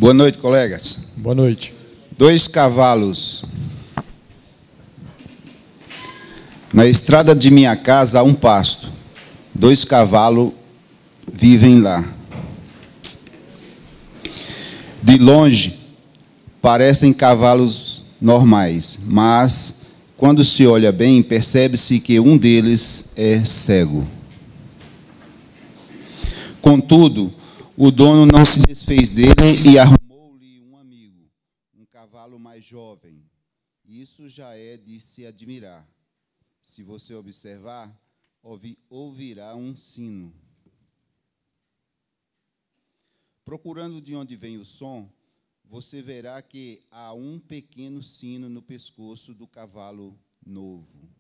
Boa noite, colegas. Boa noite. 2 cavalos. Na estrada de minha casa há um pasto. 2 cavalos vivem lá. De longe, parecem cavalos normais, mas, quando se olha bem, percebe-se que um deles é cego. Contudo, o dono não se desfez dele e arrumou-lhe um amigo, um cavalo mais jovem. Isso já é de se admirar. Se você observar, ouvirá um sino. Procurando de onde vem o som, você verá que há um pequeno sino no pescoço do cavalo novo.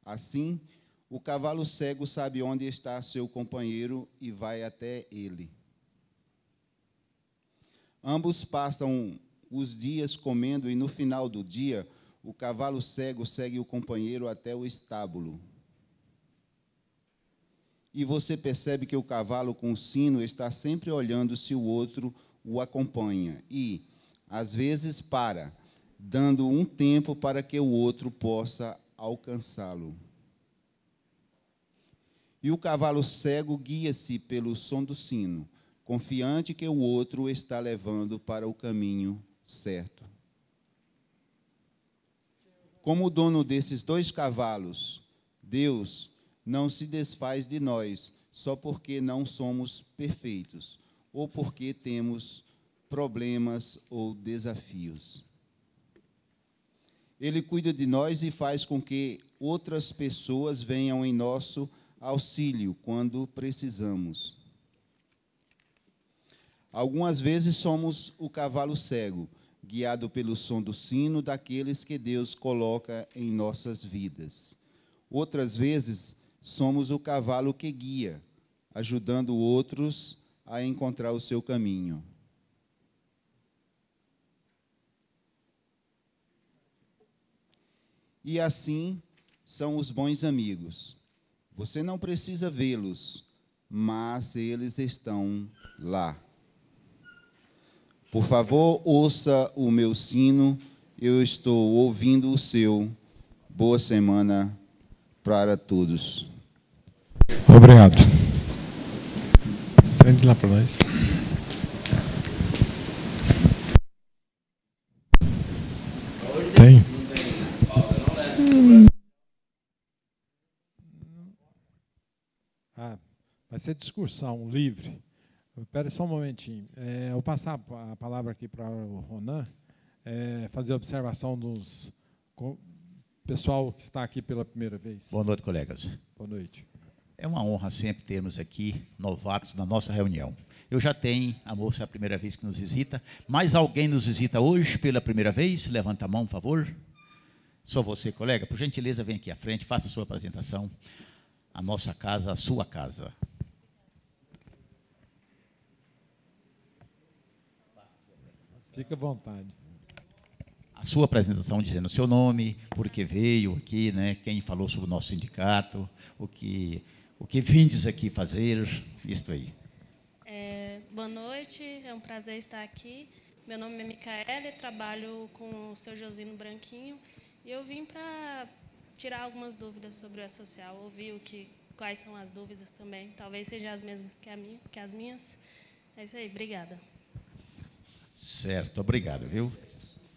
Assim, o cavalo cego sabe onde está seu companheiro e vai até ele. Ambos passam os dias comendo e, no final do dia, o cavalo cego segue o companheiro até o estábulo. E você percebe que o cavalo com o sino está sempre olhando se o outro o acompanha e, às vezes, para, dando um tempo para que o outro possa alcançá-lo. E o cavalo cego guia-se pelo som do sino, confiante que o outro o está levando para o caminho certo. Como o dono desses 2 cavalos, Deus não se desfaz de nós só porque não somos perfeitos ou porque temos problemas ou desafios. Ele cuida de nós e faz com que outras pessoas venham em nosso auxílio quando precisamos. Algumas vezes somos o cavalo cego, guiado pelo som do sino daqueles que Deus coloca em nossas vidas. Outras vezes, somos o cavalo que guia, ajudando outros a encontrar o seu caminho. E assim são os bons amigos. Você não precisa vê-los, mas eles estão lá. Por favor, ouça o meu sino, eu estou ouvindo o seu. Boa semana para todos. Obrigado. Sente lá para nós. Tem? Vai ser discussão livre. Espera só um momentinho. Eu vou passar a palavra aqui para o Ronan, fazer a observação dos pessoal que está aqui pela primeira vez. Boa noite, colegas. Boa noite. É uma honra sempre termos aqui novatos na nossa reunião. Eu já tenho, a moça é a primeira vez que nos visita. Mais alguém nos visita hoje pela primeira vez? Levanta a mão, por favor. Só você, colega. Por gentileza, vem aqui à frente, faça a sua apresentação. A nossa casa, a sua casa. Fica à vontade. A sua apresentação dizendo o seu nome, por que veio aqui, né? Quem falou sobre o nosso sindicato, o que vindes aqui fazer, isto aí. Boa noite, é um prazer estar aqui. Meu nome é Micaele, trabalho com o seu Josino Branquinho e eu vim para tirar algumas dúvidas sobre o E-Social, ouvir quais são as dúvidas também, talvez sejam as mesmas que as minhas. É isso aí, obrigada. Certo, obrigado, viu?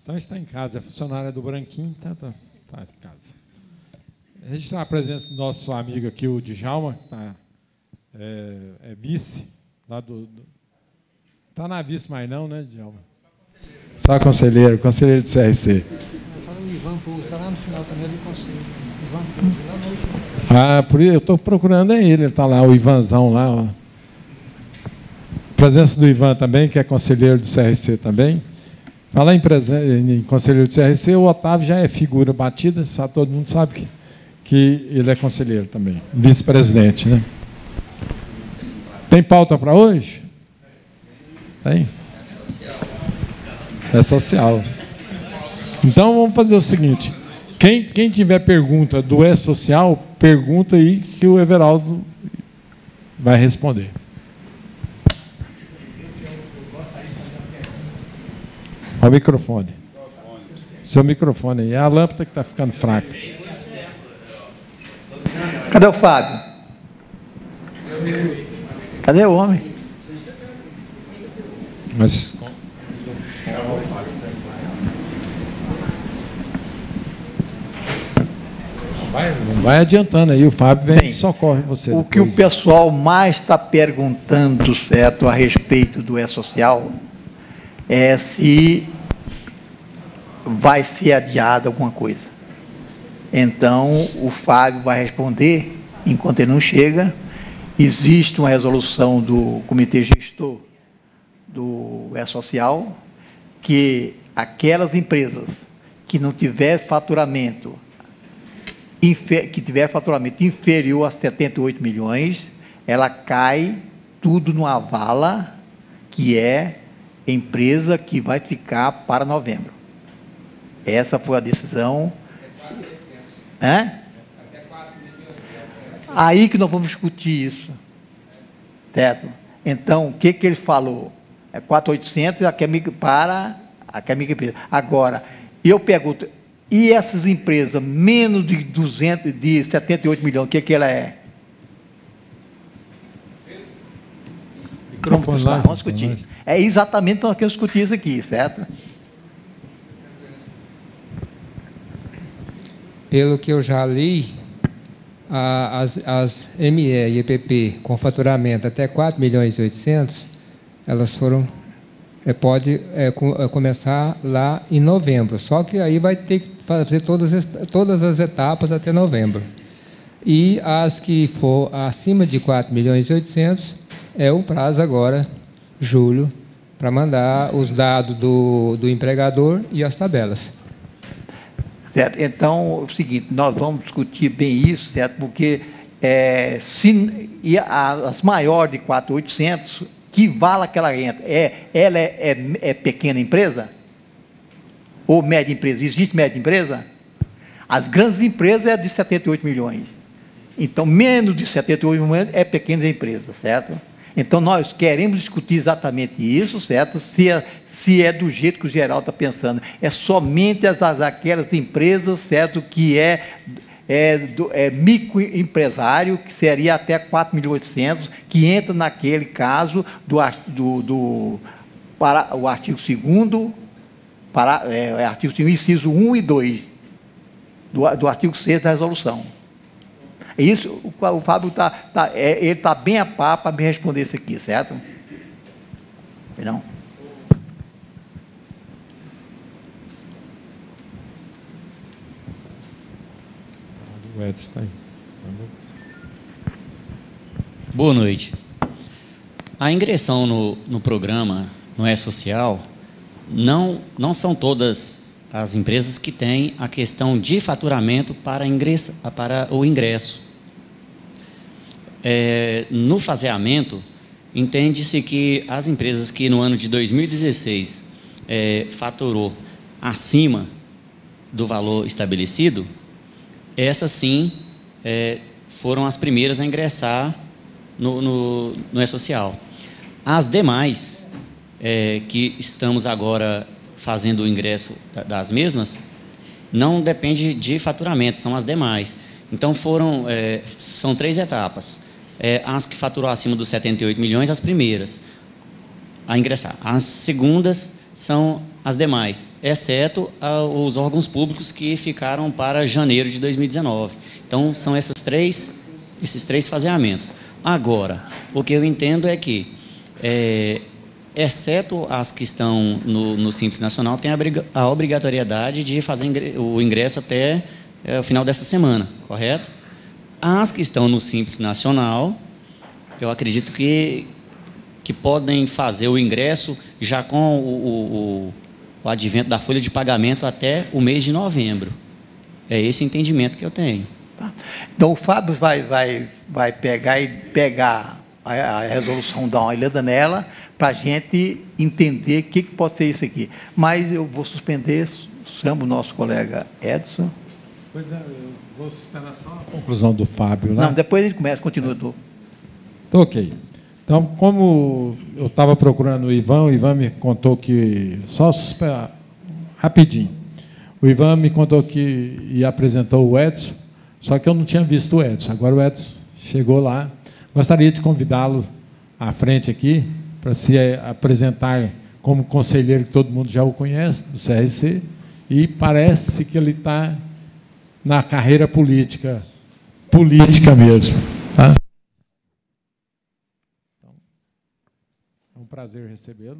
Então está em casa, é funcionária do Branquinho, está em casa. Registrar a presença do nosso amigo aqui, o Djalma, que é vice, lá está na vice, mas não, né, Djalma? Só conselheiro do CRC. O Ivan Pouso está lá no final também, ele conselho. Ivan Pouso, lá no... eu estou procurando ele está lá, o Ivanzão lá. Ó. Presença do Ivan também, que é conselheiro do CRC também. Falar em conselheiro do CRC, o Otávio já é figura batida, todo mundo sabe que ele é conselheiro também, vice-presidente, né? Tem pauta para hoje? Tem? É social. Então, vamos fazer o seguinte. Quem tiver pergunta do E-Social, pergunta aí que o Everaldo vai responder. Ao microfone. Seu microfone aí. É a lâmpada que está ficando fraca. Cadê o Fábio? Cadê o homem? Mas... Não vai adiantando aí, o Fábio vem e socorre você. O que o pessoal mais está perguntando, certo, a respeito do E-Social, é se vai ser adiado alguma coisa. Então, o Fábio vai responder, enquanto ele não chega. Existe uma resolução do Comitê Gestor do E-Social, que aquelas empresas que não tiver faturamento, que tiver faturamento inferior a 78 milhões, ela cai tudo numa vala, que é empresa que vai ficar para novembro. Essa foi a decisão. Aí que nós vamos discutir isso. Certo? Então, o que ele falou? É 4.800 para a microempresa. Agora, eu pergunto, e essas empresas menos de 78 milhões, o que ela é? Vamos discutir. É exatamente o que nós queremos discutir isso aqui, certo? Pelo que eu já li, as ME e EPP com faturamento até 4 milhões e 800, elas foram... pode começar lá em novembro, só que aí vai ter que fazer todas as etapas até novembro. E as que for acima de 4 milhões e 800, é o prazo agora, julho, para mandar os dados do empregador e as tabelas. Certo? Então, é o seguinte, nós vamos discutir bem isso, certo? Porque as maiores de 4.800, que vala que ela entra? Ela é pequena empresa? Ou média empresa? Existe média empresa? As grandes empresas é de 78 milhões. Então, menos de 78 milhões é pequenas empresas, certo? Então, nós queremos discutir exatamente isso, certo? Se é do jeito que o Geraldo está pensando. É somente aquelas empresas, certo, que é microempresário, que seria até 4.800.000, que entra naquele caso para o artigo 2º, artigo 2º, inciso 1 e 2, do artigo 6 da resolução. Isso, o Fábio ele está bem a par para me responder isso aqui, certo? Não? O Edson está aí. Boa noite. A ingressão no programa, no E-Social, não são todas as empresas que têm a questão de faturamento para o ingresso. No faseamento, entende-se que as empresas que no ano de 2016 faturou acima do valor estabelecido, essas sim foram as primeiras a ingressar no E-Social. As demais, que estamos agora fazendo o ingresso das mesmas, não depende de faturamento, são as demais. Então, são 3 etapas. As que faturou acima dos 78 milhões, as primeiras a ingressar. As segundas são as demais, exceto os órgãos públicos que ficaram para janeiro de 2019. Então, são esses três faseamentos. Agora, o que eu entendo é que, exceto as que estão no Simples Nacional, tem a obrigatoriedade de fazer o ingresso até o final dessa semana, correto? As que estão no Simples Nacional, eu acredito que podem fazer o ingresso já com o advento da folha de pagamento até o mês de novembro. É esse o entendimento que eu tenho. Tá. Então, o Fábio vai pegar a resolução, dar uma olhada nela, para a gente entender o que pode ser isso aqui. Mas eu vou suspender, chamo o nosso colega Edson. Pois é, eu vou esperar só a conclusão do Fábio lá. Não, depois a gente começa, continua. Ok. Então, como eu estava procurando o Ivan me contou que... Rapidinho. O Ivan me contou que ia apresentar o Edson, só que eu não tinha visto o Edson. Agora o Edson chegou lá. Gostaria de convidá-lo à frente aqui, para se apresentar como conselheiro, que todo mundo já o conhece, do CRC, e parece que ele está na carreira política mesmo. Tá? Então, é um prazer recebê-lo.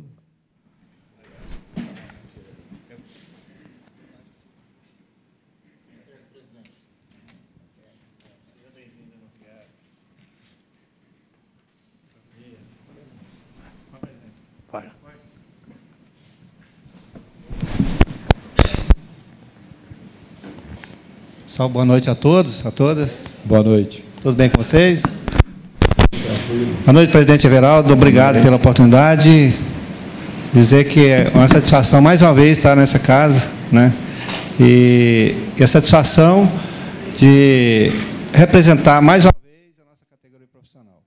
Só boa noite a todos, a todas. Boa noite. Tudo bem com vocês? Boa noite, presidente Everaldo. Obrigado pela oportunidade. Dizer que é uma satisfação mais uma vez estar nessa casa, né? E a satisfação de representar mais uma vez a nossa categoria profissional.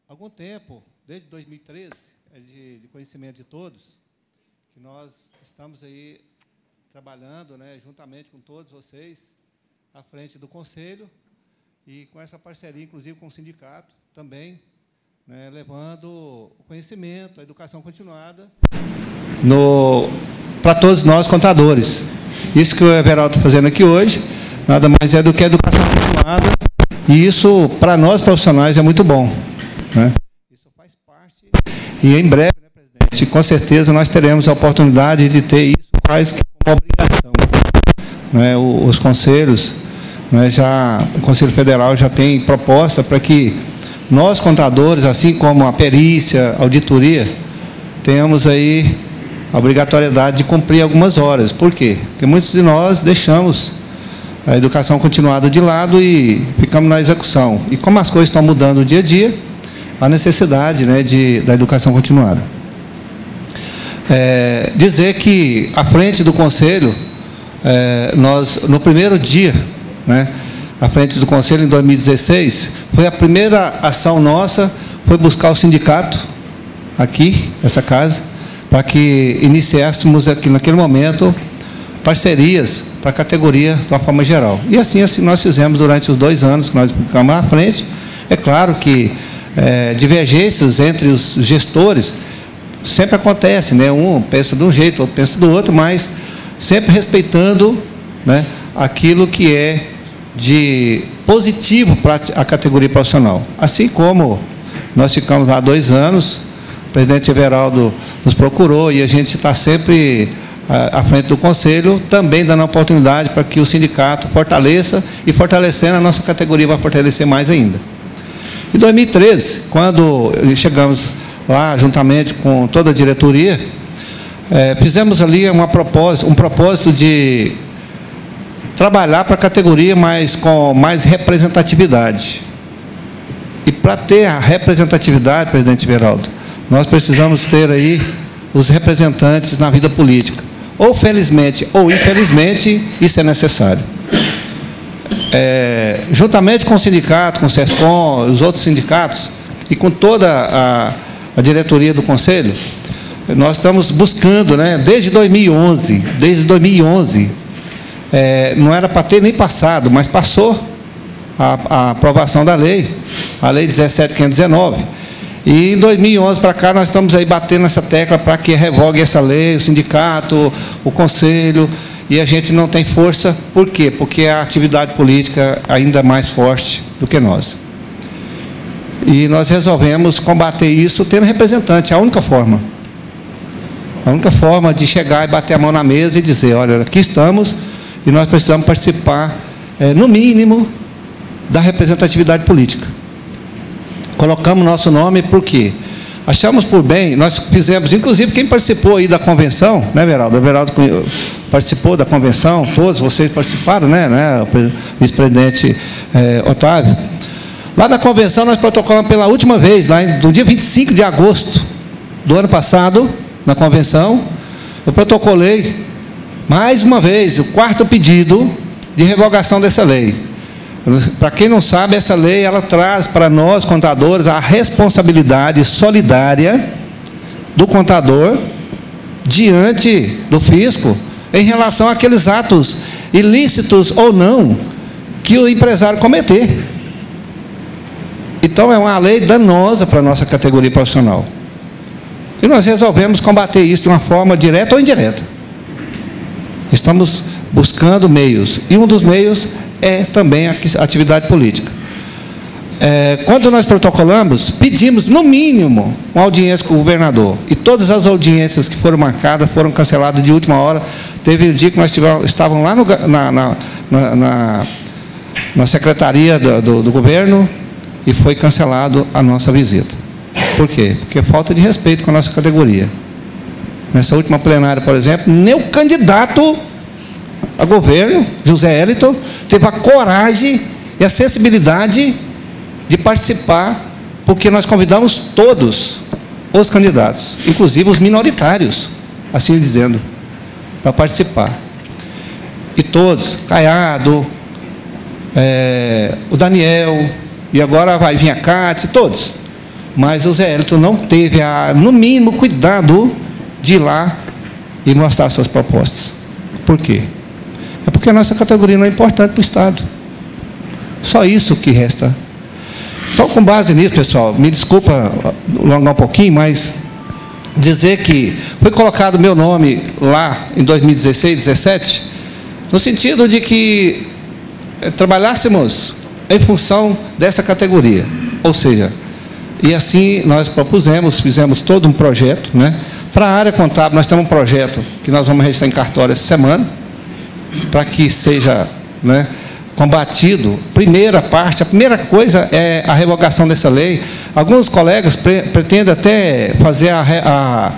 Algum tempo, desde 2013, é de conhecimento de todos, que nós estamos aí trabalhando, né, juntamente com todos vocês, à frente do Conselho, e com essa parceria, inclusive, com o sindicato, também, né, levando o conhecimento, a educação continuada para todos nós, contadores. Isso que o Everaldo está fazendo aqui hoje, nada mais é do que a educação continuada, e isso, para nós profissionais, é muito bom, né? Isso faz parte, e em breve, né, presidente, com certeza nós teremos a oportunidade de ter isso quase que uma obrigação, né? Os conselhos, né, o Conselho Federal já tem proposta para que nós, contadores, assim como a perícia, a auditoria, tenhamos aí a obrigatoriedade de cumprir algumas horas. Por quê? Porque muitos de nós deixamos a educação continuada de lado e ficamos na execução. E como as coisas estão mudando dia a dia, a necessidade, né, da educação continuada. Dizer que, à frente do Conselho, nós, no primeiro dia, né, à frente do Conselho, em 2016, foi a primeira ação nossa, foi buscar o sindicato, aqui, essa casa, para que iniciássemos aqui, naquele momento, parcerias para a categoria de uma forma geral. E assim nós fizemos durante os 2 anos que nós ficamos à frente. É claro que divergências entre os gestores sempre acontece, né? Um pensa de um jeito, outro pensa do outro, mas sempre respeitando, né, aquilo que é de positivo para a categoria profissional. Assim como nós ficamos lá 2 anos, o presidente Everaldo nos procurou e a gente está sempre à frente do Conselho, também dando a oportunidade para que o sindicato fortaleça, e fortalecendo, a nossa categoria vai fortalecer mais ainda. Em 2013, quando chegamos lá, juntamente com toda a diretoria, fizemos ali um propósito de trabalhar para a categoria, mas com mais representatividade. E para ter a representatividade, presidente Everaldo, nós precisamos ter aí os representantes na vida política. Ou felizmente ou infelizmente, isso é necessário. Juntamente com o sindicato, com o SESCOM, os outros sindicatos, e com toda a diretoria do Conselho, nós estamos buscando, né, desde 2011, não era para ter nem passado, mas passou a aprovação da lei, a Lei 17.519, e em 2011 para cá nós estamos aí batendo essa tecla para que revogue essa lei, o sindicato, o Conselho, e a gente não tem força. Por quê? Porque a atividade política ainda é mais forte do que nós. E nós resolvemos combater isso tendo representante, a única forma. A única forma de chegar e bater a mão na mesa e dizer, olha, aqui estamos e nós precisamos participar, no mínimo, da representatividade política. Colocamos nosso nome porque achamos por bem, nós fizemos, inclusive quem participou aí da convenção, né, Everaldo? O Everaldo participou da convenção, todos vocês participaram, né, o vice-presidente Otávio. Lá na convenção nós protocolamos pela última vez, lá no dia 25 de agosto do ano passado, na convenção, eu protocolei mais uma vez o 4º pedido de revogação dessa lei. Para quem não sabe, essa lei ela traz para nós, contadores, a responsabilidade solidária do contador diante do fisco em relação àqueles atos ilícitos ou não que o empresário cometer. Então, é uma lei danosa para a nossa categoria profissional. E nós resolvemos combater isso de uma forma direta ou indireta. Estamos buscando meios. E um dos meios é também a atividade política. Quando nós protocolamos, pedimos, no mínimo, uma audiência com o governador. E todas as audiências que foram marcadas foram canceladas de última hora. Teve um dia que nós estávamos lá na secretaria do governo e foi cancelado a nossa visita. Por quê? Porque é falta de respeito com a nossa categoria. Nessa última plenária, por exemplo, nem o candidato a governo, José Eliton, teve a coragem e a sensibilidade de participar, porque nós convidamos todos os candidatos, inclusive os minoritários, assim dizendo, para participar. E todos, Caiado, o Daniel, e agora vai vir a Cátia, todos. Mas o Zé Eliton não teve, no mínimo, cuidado de ir lá e mostrar suas propostas. Por quê? É porque a nossa categoria não é importante para o Estado. Só isso que resta. Então, com base nisso, pessoal, me desculpa alongar um pouquinho, mas dizer que foi colocado meu nome lá em 2016, 2017, no sentido de que trabalhássemos em função dessa categoria. Ou seja, e assim nós propusemos, fizemos todo um projeto, né? Para a área contábil, nós temos um projeto que nós vamos registrar em cartório essa semana, para que seja, né, combatido. A primeira coisa é a revogação dessa lei. Alguns colegas pretendem até fazer a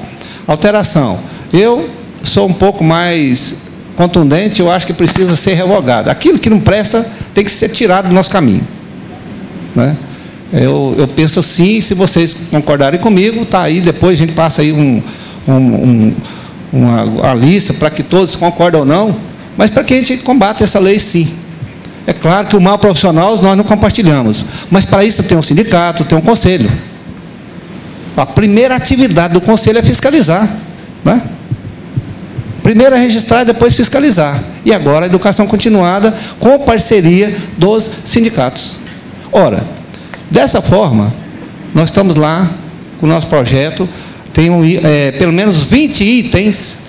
alteração. Eu sou um pouco mais contundente, eu acho que precisa ser revogado. Aquilo que não presta tem que ser tirado do nosso caminho, né? Eu penso assim, se vocês concordarem comigo, tá aí, depois a gente passa aí uma lista para que todos concordem ou não, mas para que a gente combata essa lei, sim. É claro que o mal profissional nós não compartilhamos, mas para isso tem um sindicato, tem um conselho. A primeira atividade do conselho é fiscalizar, né? Primeiro é registrar e depois fiscalizar. E agora a educação continuada com parceria dos sindicatos. Ora, dessa forma, nós estamos lá com o nosso projeto, tem pelo menos 20 itens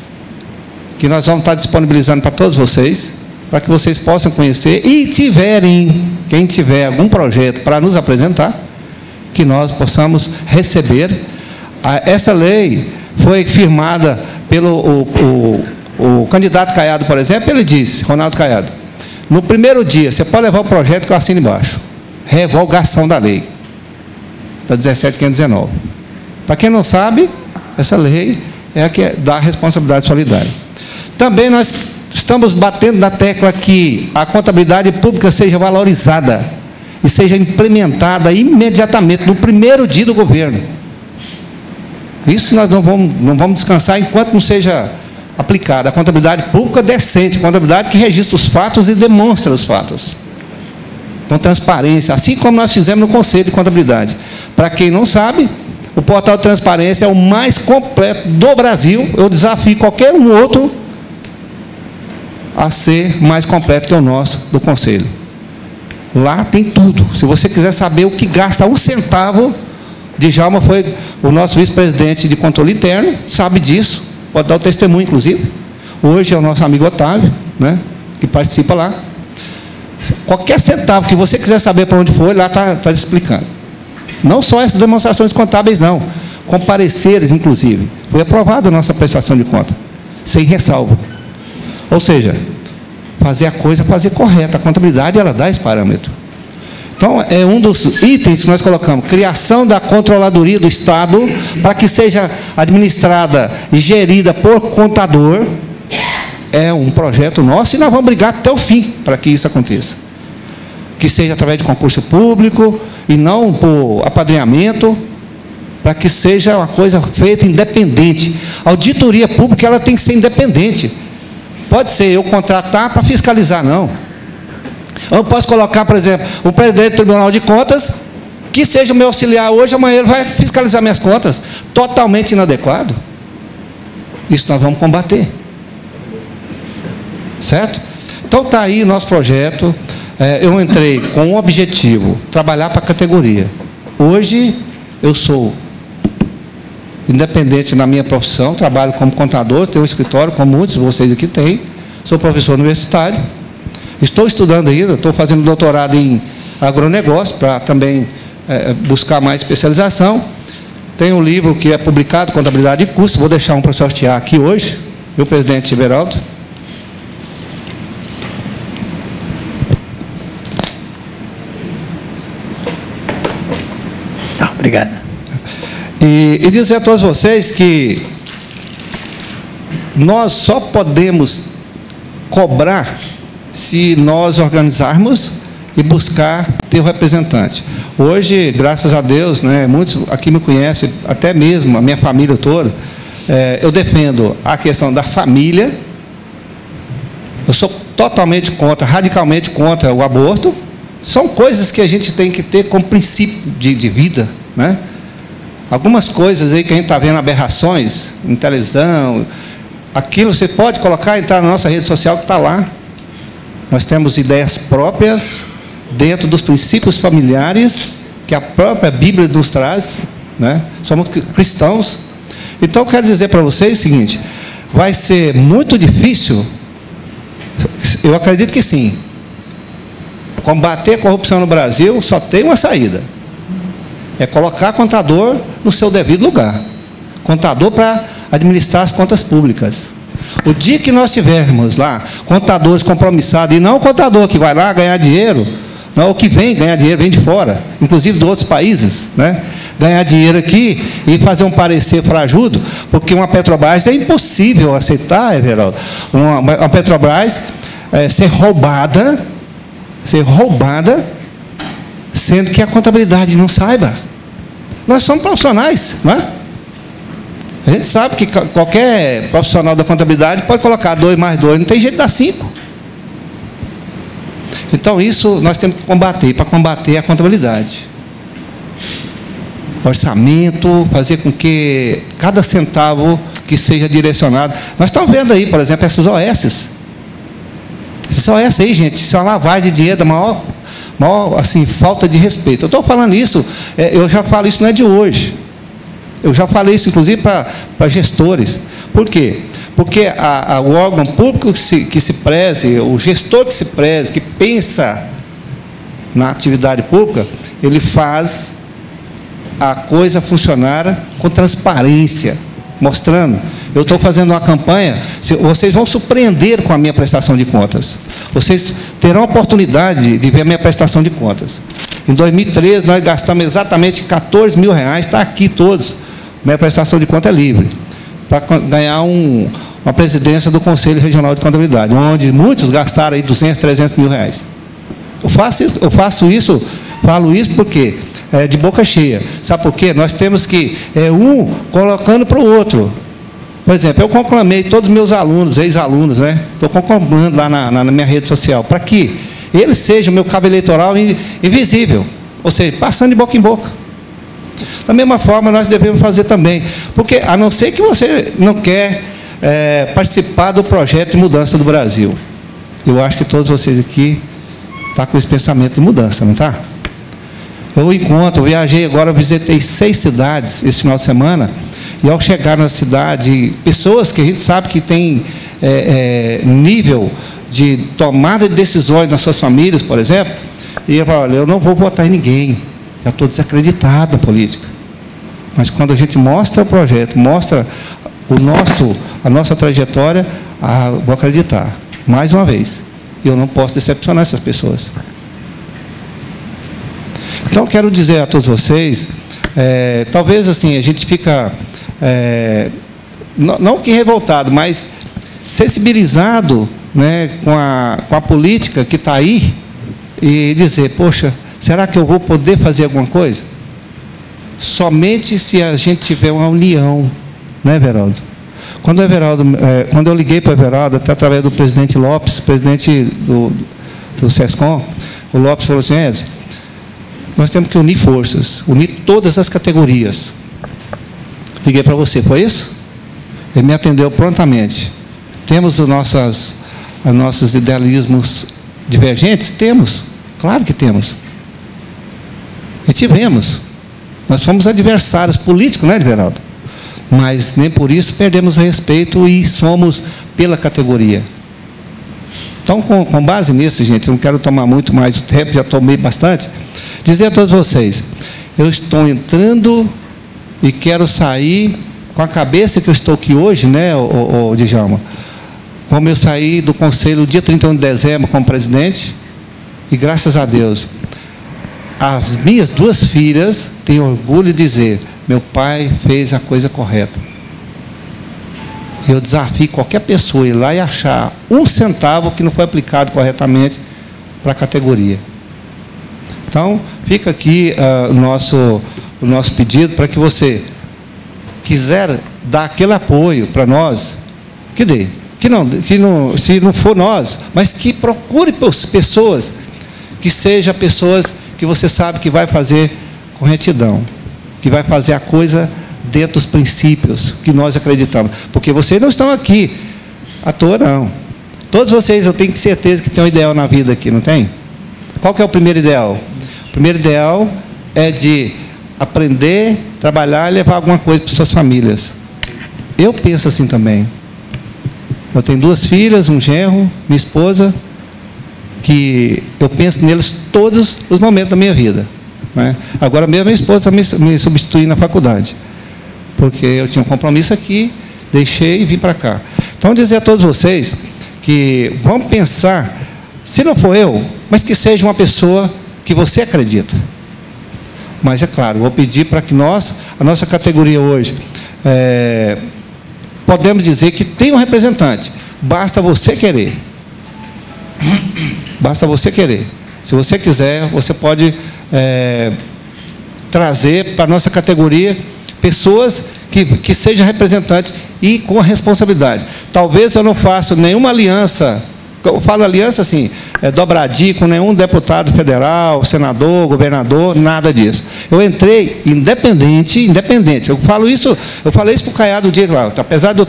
que nós vamos estar disponibilizando para todos vocês, para que vocês possam conhecer e quem tiver algum projeto para nos apresentar, que nós possamos receber. Essa lei foi firmada pelo o candidato Caiado, por exemplo. Ele disse, Ronaldo Caiado, no primeiro dia, você pode levar o projeto que eu assino embaixo. Revogação da lei, da 17.519. Para quem não sabe, essa lei é a que dá a responsabilidade solidária. Também nós estamos batendo na tecla que a contabilidade pública seja valorizada e seja implementada imediatamente, no primeiro dia do governo. Isso nós não vamos descansar enquanto não seja aplicada a contabilidade pública decente, contabilidade que registra os fatos e demonstra os fatos, com transparência, assim como nós fizemos no Conselho de Contabilidade. Para quem não sabe, o portal de transparência é o mais completo do Brasil. Eu desafio qualquer um outro a ser mais completo que o nosso, do Conselho. Lá tem tudo. Se você quiser saber o que gasta um centavo, Djalma foi o nosso vice-presidente de controle interno, sabe disso, pode dar o testemunho, inclusive. Hoje é o nosso amigo Otávio, né, que participa lá. Qualquer centavo que você quiser saber para onde foi, lá está explicando. Não só essas demonstrações contábeis, não. Com pareceres, inclusive. Foi aprovada a nossa prestação de conta, sem ressalva. Ou seja, fazer a coisa, fazer correta. A contabilidade, ela dá esse parâmetro. Então, é um dos itens que nós colocamos. Criação da controladoria do Estado, para que seja administrada e gerida por contador. É um projeto nosso e nós vamos brigar até o fim para que isso aconteça. Que seja através de concurso público e não por apadrinhamento, para que seja uma coisa feita independente. A auditoria pública, ela tem que ser independente. Pode ser eu contratar para fiscalizar, não. Eu não posso colocar, por exemplo, o presidente do Tribunal de Contas, que seja o meu auxiliar hoje, amanhã ele vai fiscalizar minhas contas. Totalmente inadequado. Isso nós vamos combater. Certo? Então está aí o nosso projeto. Eu entrei com um objetivo, trabalhar para a categoria. Hoje eu sou independente na minha profissão, trabalho como contador, tenho um escritório, como muitos de vocês aqui têm, sou professor universitário, estou estudando ainda, estou fazendo doutorado em agronegócio, para também buscar mais especialização. Tenho um livro que é publicado, Contabilidade de Custo, vou deixar um para sortear aqui hoje, viu, presidente Everaldo? Obrigado. E dizer a todos vocês que nós só podemos cobrar se nós organizarmos e buscar ter o representante. Hoje, graças a Deus, né, muitos aqui me conhecem, até mesmo a minha família toda, eu defendo a questão da família. Eu sou totalmente contra, radicalmente contra o aborto. São coisas que a gente tem que ter como princípio de vida, né? Algumas coisas aí que a gente está vendo, aberrações em televisão, aquilo você pode colocar, entrar na nossa rede social que está lá. Nós temos ideias próprias dentro dos princípios familiares que a própria Bíblia nos traz, né? Somos cristãos. Então, quero dizer para vocês o seguinte, vai ser muito difícil, eu acredito que sim, combater a corrupção no Brasil só tem uma saída. É colocar contador no seu devido lugar. Contador para administrar as contas públicas. O dia que nós tivermos lá contadores compromissados, e não o contador que vai lá ganhar dinheiro, não, o que vem ganhar dinheiro, vem de fora, inclusive de outros países, né? Ganhar dinheiro aqui e fazer um parecer frajudo, porque uma Petrobras é impossível aceitar, Everaldo, uma Petrobras ser roubada, sendo que a contabilidade não saiba. Nós somos profissionais, não é? A gente sabe que qualquer profissional da contabilidade pode colocar 2 mais 2, não tem jeito de dar 5. Então, isso nós temos que combater, para combater a contabilidade. Orçamento, fazer com que cada centavo que seja direcionado. Nós estamos vendo aí, por exemplo, essas OS. Essas OS aí, gente, isso é uma lavagem de dinheiro da maior assim, falta de respeito. Eu estou falando isso, eu já falo isso não é de hoje. Eu já falei isso, inclusive, para gestores. Por quê? Porque o órgão público que se preze, o gestor que se preze, que pensa na atividade pública, ele faz a coisa funcionar com transparência, mostrando. Eu estou fazendo uma campanha, vocês vão surpreender com a minha prestação de contas. Vocês terão a oportunidade de ver a minha prestação de contas. Em 2013, nós gastamos exatamente R$14 mil, está aqui todos. Minha prestação de conta é livre, para ganhar uma presidência do Conselho Regional de Contabilidade, onde muitos gastaram aí 200, 300 mil reais. Eu faço isso, falo isso porque de boca cheia. Sabe por quê? Nós temos que um colocando para o outro. Por exemplo, eu conclamei todos os meus alunos, ex-alunos, né? Estou conclamando lá na minha rede social, para que ele seja o meu cabo eleitoral invisível, ou seja, passando de boca em boca. Da mesma forma, nós devemos fazer também, porque, a não ser que você não quer participar do projeto de mudança do Brasil. Eu acho que todos vocês aqui estão com esse pensamento de mudança, não está? Eu viajei agora, eu visitei 6 cidades esse final de semana, e ao chegar na cidade, pessoas que a gente sabe que tem nível de tomada de decisões nas suas famílias, por exemplo, e eu falo, olha, eu não vou votar em ninguém, já estou desacreditado na política. Mas quando a gente mostra o projeto, mostra a nossa trajetória, vou acreditar. Mais uma vez, eu não posso decepcionar essas pessoas. Então, quero dizer a todos vocês, talvez assim, a gente fica, não que revoltado, mas sensibilizado, né, com a política que está aí, e dizer, poxa, será que eu vou poder fazer alguma coisa? Somente se a gente tiver uma união, né, Everaldo? Quando eu liguei para o Everaldo, até através do presidente Lopes, presidente do SESCOM, o Lopes falou assim, Edson, nós temos que unir forças, unir todas as categorias. Liguei para você, foi isso? Ele me atendeu prontamente. Temos os nossos idealismos divergentes? Temos, claro que temos. E tivemos. Nós fomos adversários políticos, não é, Everaldo? Mas nem por isso perdemos o respeito e somos pela categoria. Então, com base nisso, gente, eu não quero tomar muito mais o tempo, já tomei bastante, dizer a todos vocês, eu estou entrando e quero sair com a cabeça que eu estou aqui hoje, né, o Djalma? Como eu saí do conselho dia 31 de dezembro como presidente, e graças a Deus, as minhas 2 filhas têm orgulho de dizer, meu pai fez a coisa correta. Eu desafio qualquer pessoa ir lá e achar 1 centavo que não foi aplicado corretamente para a categoria. Então, fica aqui o nosso pedido para que você quiser dar aquele apoio para nós, que dê. Que não, se não for nós, mas que procure pessoas, que sejam pessoas que você sabe que vai fazer com retidão, que vai fazer a coisa dentro dos princípios que nós acreditamos. Porque vocês não estão aqui à toa, não. Todos vocês, eu tenho certeza que tem um ideal na vida aqui, não tem? Qual que é o primeiro ideal? O primeiro ideal é de aprender, trabalhar e levar alguma coisa para suas famílias. Eu penso assim também. Eu tenho 2 filhas, um genro, minha esposa, que eu penso neles todos os momentos da minha vida, né? Agora mesmo minha esposa me substituiu na faculdade, porque eu tinha um compromisso aqui, deixei e vim para cá. Então, dizer a todos vocês que vamos pensar, se não for eu, mas que seja uma pessoa que você acredita. Mas, é claro, vou pedir para que a nossa categoria hoje, podemos dizer que tem um representante. Basta você querer. Basta você querer. Se você quiser, você pode trazer para a nossa categoria pessoas que sejam representantes e com a responsabilidade. Talvez eu não faça nenhuma aliança, eu falo aliança assim, dobradinha com nenhum deputado federal, senador, governador, nada disso. Eu entrei independente. Eu falei isso para o Caiado o dia lá. Apesar de eu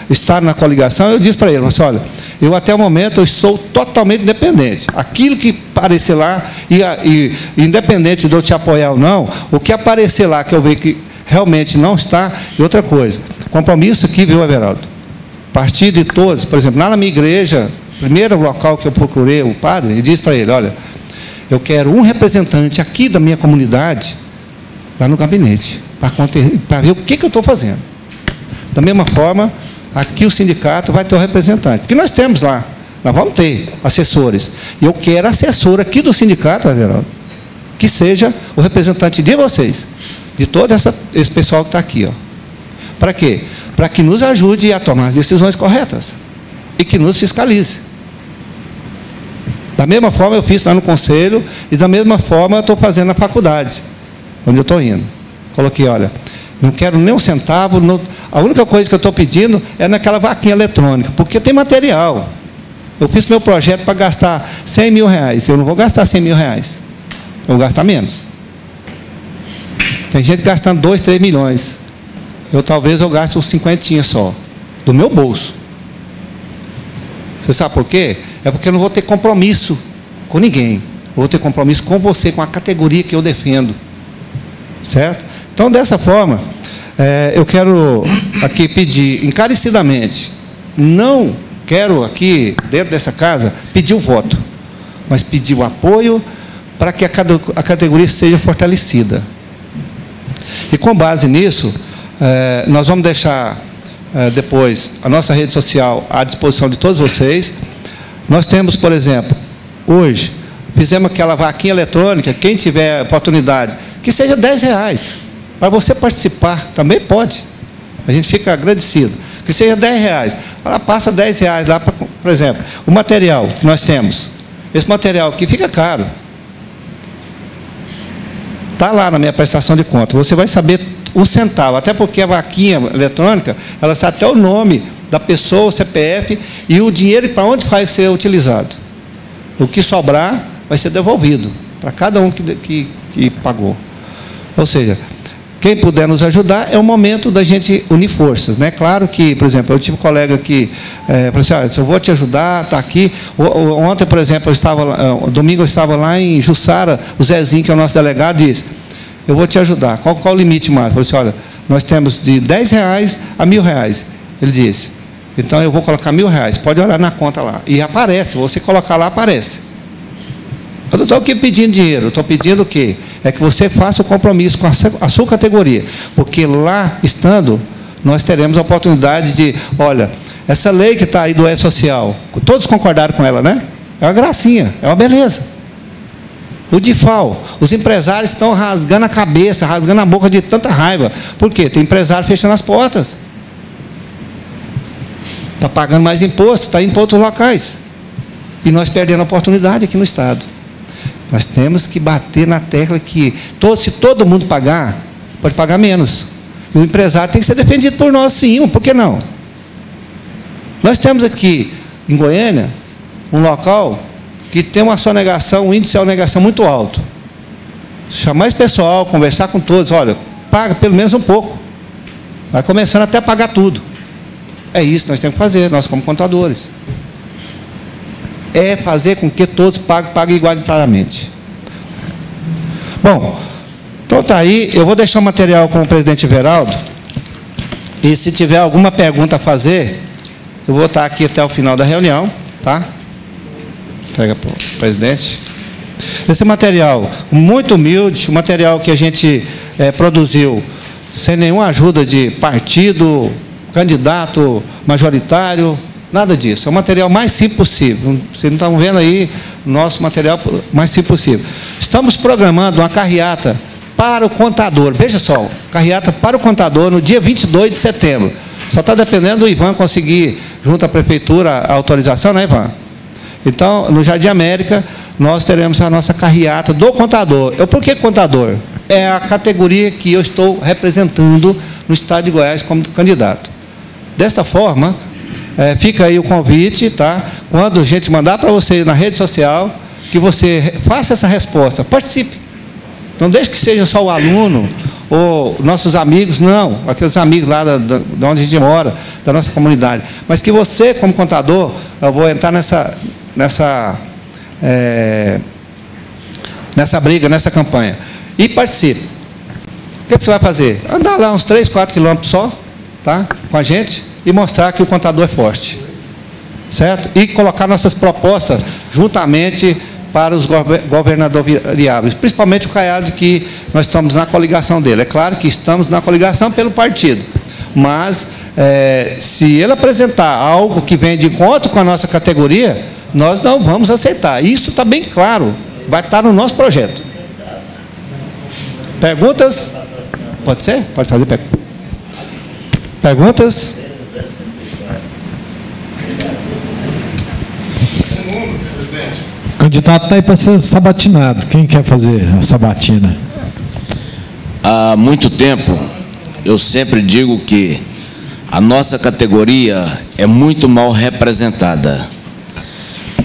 estar na coligação, eu disse para ele, assim, olha, eu até o momento eu sou totalmente independente. Aquilo que aparecer lá, e independente de eu te apoiar ou não, o que aparecer lá que eu ver que realmente não está, e outra coisa, compromisso aqui, viu, Everaldo? Partir de todos, por exemplo, lá na minha igreja, primeiro local que eu procurei o padre, e disse para ele, olha, eu quero um representante aqui da minha comunidade, lá no gabinete, para ver o que eu estou fazendo. Da mesma forma, aqui o sindicato vai ter um representante, porque nós temos lá, nós vamos ter assessores, e eu quero assessor aqui do sindicato, Everaldo, que seja o representante de vocês, de todo esse pessoal que está aqui, ó. Para quê? Para que nos ajude a tomar as decisões corretas e que nos fiscalize. Da mesma forma eu fiz lá no conselho e da mesma forma eu estou fazendo na faculdade, onde eu estou indo. Coloquei, olha, não quero nem um centavo, a única coisa que eu estou pedindo é naquela vaquinha eletrônica, porque tem material. Eu fiz meu projeto para gastar 100 mil reais, eu não vou gastar 100 mil reais, eu vou gastar menos. Tem gente gastando 2, 3 milhões. Talvez eu gaste uns 50 só, do meu bolso. Você sabe por quê? É porque eu não vou ter compromisso com ninguém. Eu vou ter compromisso com você, com a categoria que eu defendo. Certo? Então, dessa forma, eu quero aqui pedir encarecidamente, não quero aqui, dentro dessa casa, pedir o voto, mas pedir o apoio para que a categoria seja fortalecida. E com base nisso, nós vamos deixar depois a nossa rede social à disposição de todos vocês. Nós temos, por exemplo, hoje, fizemos aquela vaquinha eletrônica, quem tiver oportunidade, que seja R$10, para você participar, também pode. A gente fica agradecido. Que seja R$10. Ela passa R$10 lá, por exemplo, o material que nós temos. Esse material aqui fica caro. Está lá na minha prestação de conta. Você vai saber um centavo, até porque a vaquinha eletrônica, ela sabe até o nome da pessoa, o CPF e o dinheiro para onde vai ser utilizado. O que sobrar vai ser devolvido para cada um que pagou. Ou seja, quem puder nos ajudar, é o momento da gente unir forças, né? Claro que, por exemplo, eu tive um colega que falou assim, eu vou te ajudar, está aqui. Ontem, por exemplo, domingo eu estava lá em Jussara, o Zezinho, que é o nosso delegado, disse, eu vou te ajudar. Qual o limite mais? Eu falei assim, olha, nós temos de R$10 a R$1.000. Ele disse, então eu vou colocar R$1.000, pode olhar na conta lá. E aparece, você colocar lá, aparece. Eu não estou aqui pedindo dinheiro, eu estou pedindo o quê? É que você faça o compromisso com a sua categoria, porque lá, estando, nós teremos a oportunidade de, olha, essa lei que está aí do E-Social, todos concordaram com ela, né? É uma gracinha, é uma beleza. O DIFAL, os empresários estão rasgando a cabeça, rasgando a boca de tanta raiva. Por quê? Tem empresário fechando as portas. Está pagando mais imposto, está indo para outros locais. E nós perdendo a oportunidade aqui no Estado. Nós temos que bater na tecla que, se todo mundo pagar, pode pagar menos. E o empresário tem que ser defendido por nós, sim. Por que não? Nós temos aqui, em Goiânia, um local que tem uma sonegação, um índice de sonegação muito alto. Chamar esse pessoal, conversar com todos, olha, paga pelo menos um pouco. Vai começando até a pagar tudo. É isso que nós temos que fazer, nós como contadores. É fazer com que todos paguem igualitariamente. Bom, então está aí, eu vou deixar o material com o presidente Everaldo, e se tiver alguma pergunta a fazer, eu vou estar aqui até o final da reunião, tá? Entrega para o presidente. Esse material muito humilde, um material que a gente produziu sem nenhuma ajuda de partido, candidato majoritário, nada disso. É o material mais simples possível. Vocês não estão vendo aí o nosso material mais simples possível. Estamos programando uma carreata para o contador. Veja só, carreata para o contador no dia 22 de setembro. Só está dependendo do Ivan conseguir, junto à prefeitura, a autorização, né, Ivan? Então, no Jardim América, nós teremos a nossa carreata do contador. Por que contador? É a categoria que eu estou representando no Estado de Goiás como candidato. Desta forma, fica aí o convite, tá? Quando a gente mandar para você na rede social, que você faça essa resposta, participe. Não deixe que seja só o aluno ou nossos amigos, não, aqueles amigos lá de onde a gente mora, da nossa comunidade. Mas que você, como contador, eu vou entrar nessa briga, nessa campanha. E participe. O que você vai fazer? Andar lá uns 3, 4 quilômetros só, tá? Com a gente, e mostrar que o contador é forte. Certo? E colocar nossas propostas juntamente para os governadoriáveis, principalmente o Caiado, que nós estamos na coligação dele. É claro que estamos na coligação pelo partido, mas se ele apresentar algo que vem de encontro com a nossa categoria, nós não vamos aceitar. Isso está bem claro, vai estar no nosso projeto. Perguntas? Pode ser? Pode fazer perguntas. Perguntas? O candidato está aí para ser sabatinado. Quem quer fazer a sabatina? Há muito tempo, eu sempre digo que a nossa categoria é muito mal representada.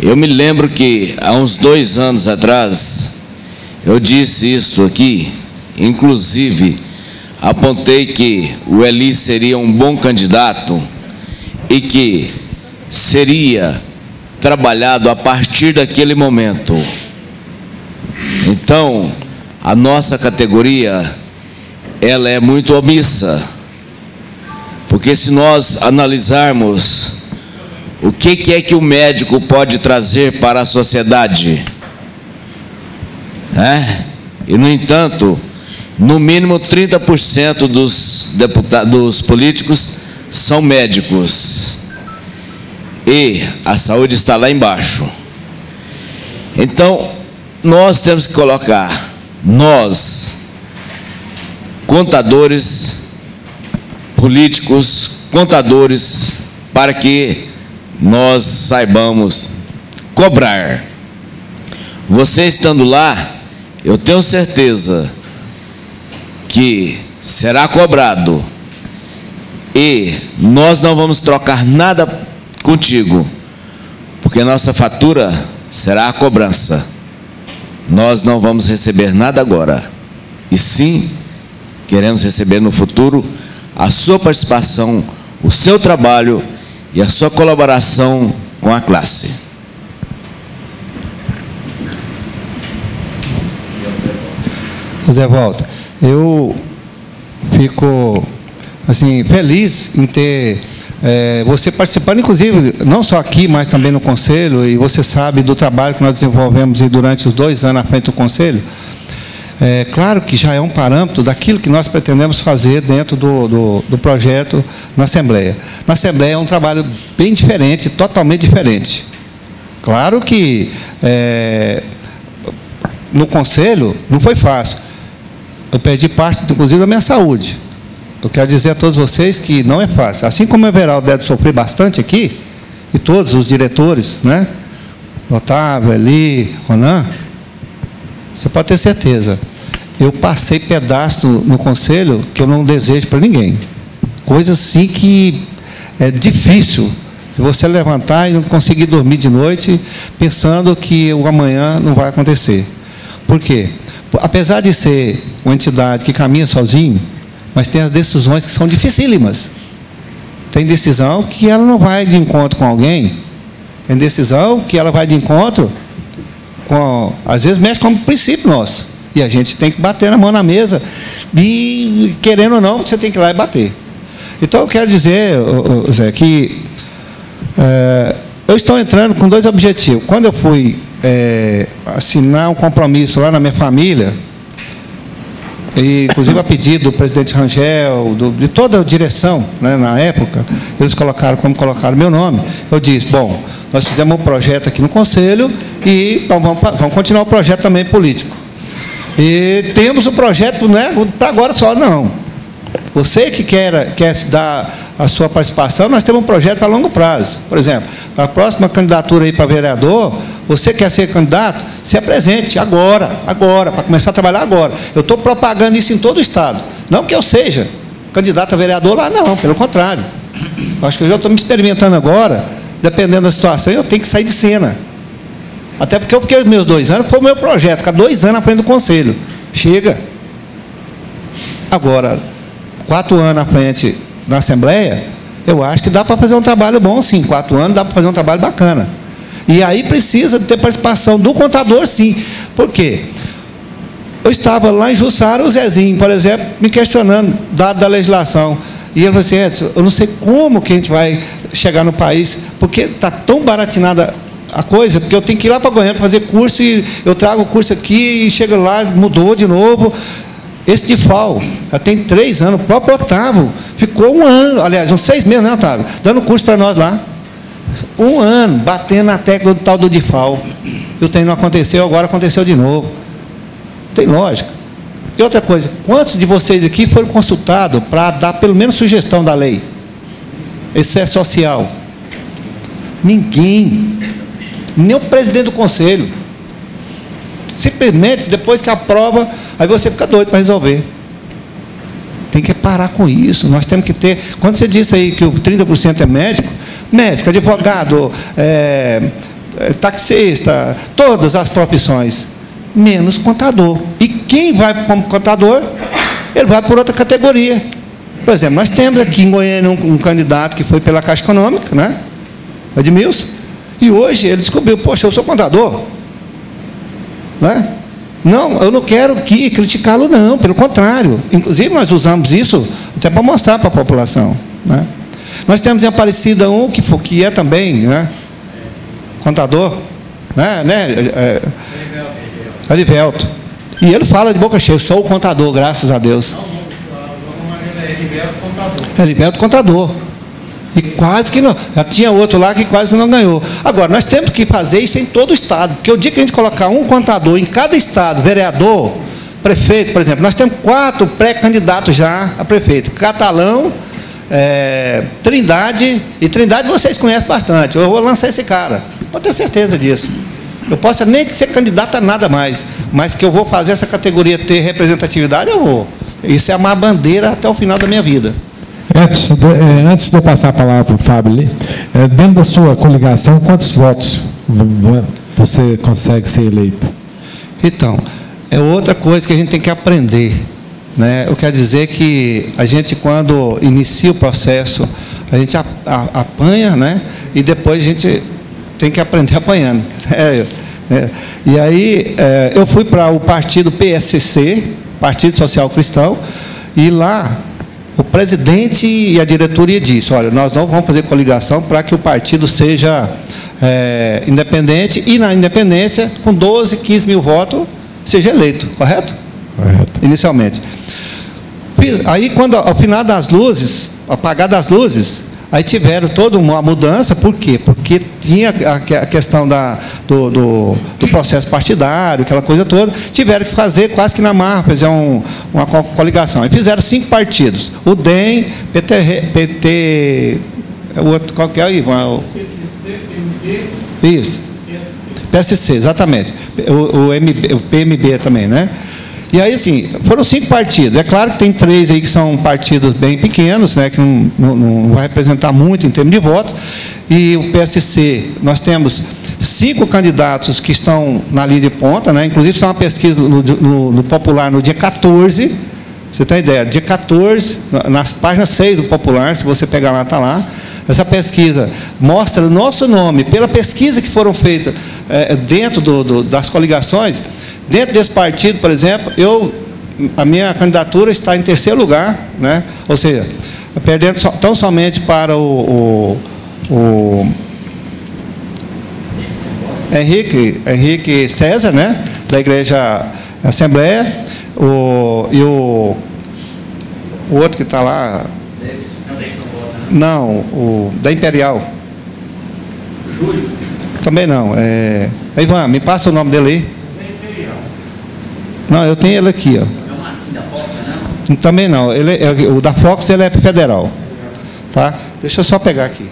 Eu me lembro que, há uns 2 anos atrás, eu disse isso aqui, inclusive, apontei que o Eli seria um bom candidato e que seria trabalhado a partir daquele momento. Então, a nossa categoria, ela é muito omissa, porque se nós analisarmos o que é que o médico pode trazer para a sociedade, e, no entanto, no mínimo 30% dos políticos são médicos. E a saúde está lá embaixo. Então, nós temos que colocar, nós, contadores, políticos, contadores, para que nós saibamos cobrar. Você estando lá, eu tenho certeza que será cobrado. E nós não vamos trocar nada contigo, porque nossa fatura será a cobrança. Nós não vamos receber nada agora, e sim queremos receber no futuro a sua participação, o seu trabalho e a sua colaboração com a classe. José Walter, eu fico assim, feliz em ter você participando, inclusive, não só aqui, mas também no Conselho, e você sabe do trabalho que nós desenvolvemos durante os 2 anos à frente do Conselho. Claro que já é um parâmetro daquilo que nós pretendemos fazer dentro do projeto na Assembleia. Na Assembleia é um trabalho bem diferente, totalmente diferente. Claro que no Conselho não foi fácil. Eu perdi parte, inclusive, da minha saúde. Eu quero dizer a todos vocês que não é fácil. Assim como o Everaldo deve sofrer bastante aqui, e todos os diretores, né? Otávio, Eli, Ronan, você pode ter certeza. Eu passei pedaço no Conselho que eu não desejo para ninguém. Coisa assim que é difícil de você levantar e não conseguir dormir de noite pensando que o amanhã não vai acontecer. Por quê? Apesar de ser uma entidade que caminha sozinho, mas tem as decisões que são dificílimas. Tem decisão que ela não vai de encontro com alguém, tem decisão que ela vai de encontro com, às vezes mexe com o princípio nosso, e a gente tem que bater na mão na mesa, e querendo ou não, você tem que ir lá e bater. Então, eu quero dizer, Zé, que eu estou entrando com 2 objetivos. Quando eu fui assinar um compromisso lá na minha família, e, inclusive a pedido do presidente Rangel, de toda a direção, né, na época, eles colocaram meu nome, eu disse, bom, nós fizemos um projeto aqui no Conselho e vamos continuar o projeto também político. E temos o projeto, não é para agora só, não. Você que quer dar a sua participação, nós temos um projeto a longo prazo. Por exemplo, a próxima candidatura aí para vereador, você quer ser candidato, se apresente agora, para começar a trabalhar agora. Eu estou propagando isso em todo o Estado. Não que eu seja candidato a vereador lá, não, pelo contrário. Eu acho que eu já estou me experimentando agora, dependendo da situação, eu tenho que sair de cena. Até porque eu fiquei meus 2 anos, foi o meu projeto, ficar 2 anos à frente do Conselho. Chega. Agora, 4 anos à frente na Assembleia, eu acho que dá para fazer um trabalho bom, sim. 4 anos dá para fazer um trabalho bacana. E aí precisa ter participação do contador, sim. Por quê? Eu estava lá em Jussara, o Zezinho, por exemplo, me questionando, dado da legislação. E ele falou assim, Edson, eu não sei como que a gente vai chegar no país, porque está tão baratinada a coisa, porque eu tenho que ir lá para Goiânia para fazer curso, e eu trago o curso aqui, e chego lá, mudou de novo. Esse DIFAL já tem 3 anos, o próprio Otávio ficou 1 ano, aliás, uns 6 meses, né, Otávio? Dando curso para nós lá. 1 ano, batendo na tecla do tal do DIFAL. E o trem não aconteceu, agora aconteceu de novo. Tem lógica. E outra coisa, quantos de vocês aqui foram consultados para dar pelo menos sugestão da lei? Isso é social. Ninguém. Nem o presidente do Conselho. Simplesmente, depois que aprova, aí você fica doido para resolver. Tem que parar com isso. Nós temos que ter... Quando você disse aí que o 30% é médico, advogado, taxista, todas as profissões, menos contador. E quem vai como contador, ele vai por outra categoria. Por exemplo, nós temos aqui em Goiânia um candidato que foi pela Caixa Econômica, né? Edmilson, e hoje ele descobriu, poxa, eu sou contador. Né? Não, eu não quero criticá-lo, não, pelo contrário. Inclusive, nós usamos isso até para mostrar para a população. Né? Nós temos em Aparecida que é também, né, contador, Alivelto. E ele fala de boca cheia, eu sou o contador, graças a Deus. Alivelto contador. E quase que não. Já tinha outro lá que quase não ganhou. Agora, nós temos que fazer isso em todo o Estado, porque o dia que a gente colocar um contador em cada Estado, vereador, prefeito, por exemplo, nós temos 4 pré-candidatos já a prefeito. Catalão, Trindade, e Trindade vocês conhecem bastante. Eu vou lançar esse cara, pode ter certeza disso. Eu posso nem ser candidato a nada mais, mas que eu vou fazer essa categoria ter representatividade, eu vou. Isso é amar a bandeira até o final da minha vida. Edson, antes de eu passar a palavra para o Fábio ali, dentro da sua coligação, quantos votos você consegue ser eleito? Então, é outra coisa que a gente tem que aprender, né? Eu quero dizer que a gente, quando inicia o processo, a gente apanha, né? E depois a gente tem que aprender apanhando. E aí, eu fui para o partido PSC, Partido Social Cristão, e lá o presidente e a diretoria disse: olha, nós não vamos fazer coligação para que o partido seja independente, e na independência, com 12, 15 mil votos, seja eleito, correto? Correto. Inicialmente. Aí, quando ao final das luzes, apagar das luzes, aí tiveram toda uma mudança. Por quê? Porque tinha a questão do processo partidário, aquela coisa toda. Tiveram que fazer quase que na marra, fazer uma coligação. Aí fizeram 5 partidos. O DEM, PT, o outro, qual que é aí, Ivan? Isso. PSC, exatamente. O PMB também, né? E aí, assim, foram 5 partidos. É claro que tem 3 aí que são partidos bem pequenos, né, que não vai representar muito em termos de votos. E o PSC, nós temos 5 candidatos que estão na linha de ponta, né? Inclusive, isso é uma pesquisa no Popular no dia 14. Você tem ideia? Dia 14, nas páginas 6 do Popular, se você pegar lá, está lá. Essa pesquisa mostra o nosso nome, pela pesquisa que foram feitas dentro das coligações. Dentro desse partido, por exemplo, a minha candidatura está em 3º lugar, né? Ou seja, perdendo tão somente para o Henrique César, né? Da Igreja Assembleia, e o outro que está lá. Não, o da Imperial. Júlio? Também não. Ivan, me passa o nome dele aí. Não, eu tenho ele aqui, ó. Não? Também não. O da Fox, ele é federal. Tá? Deixa eu só pegar aqui.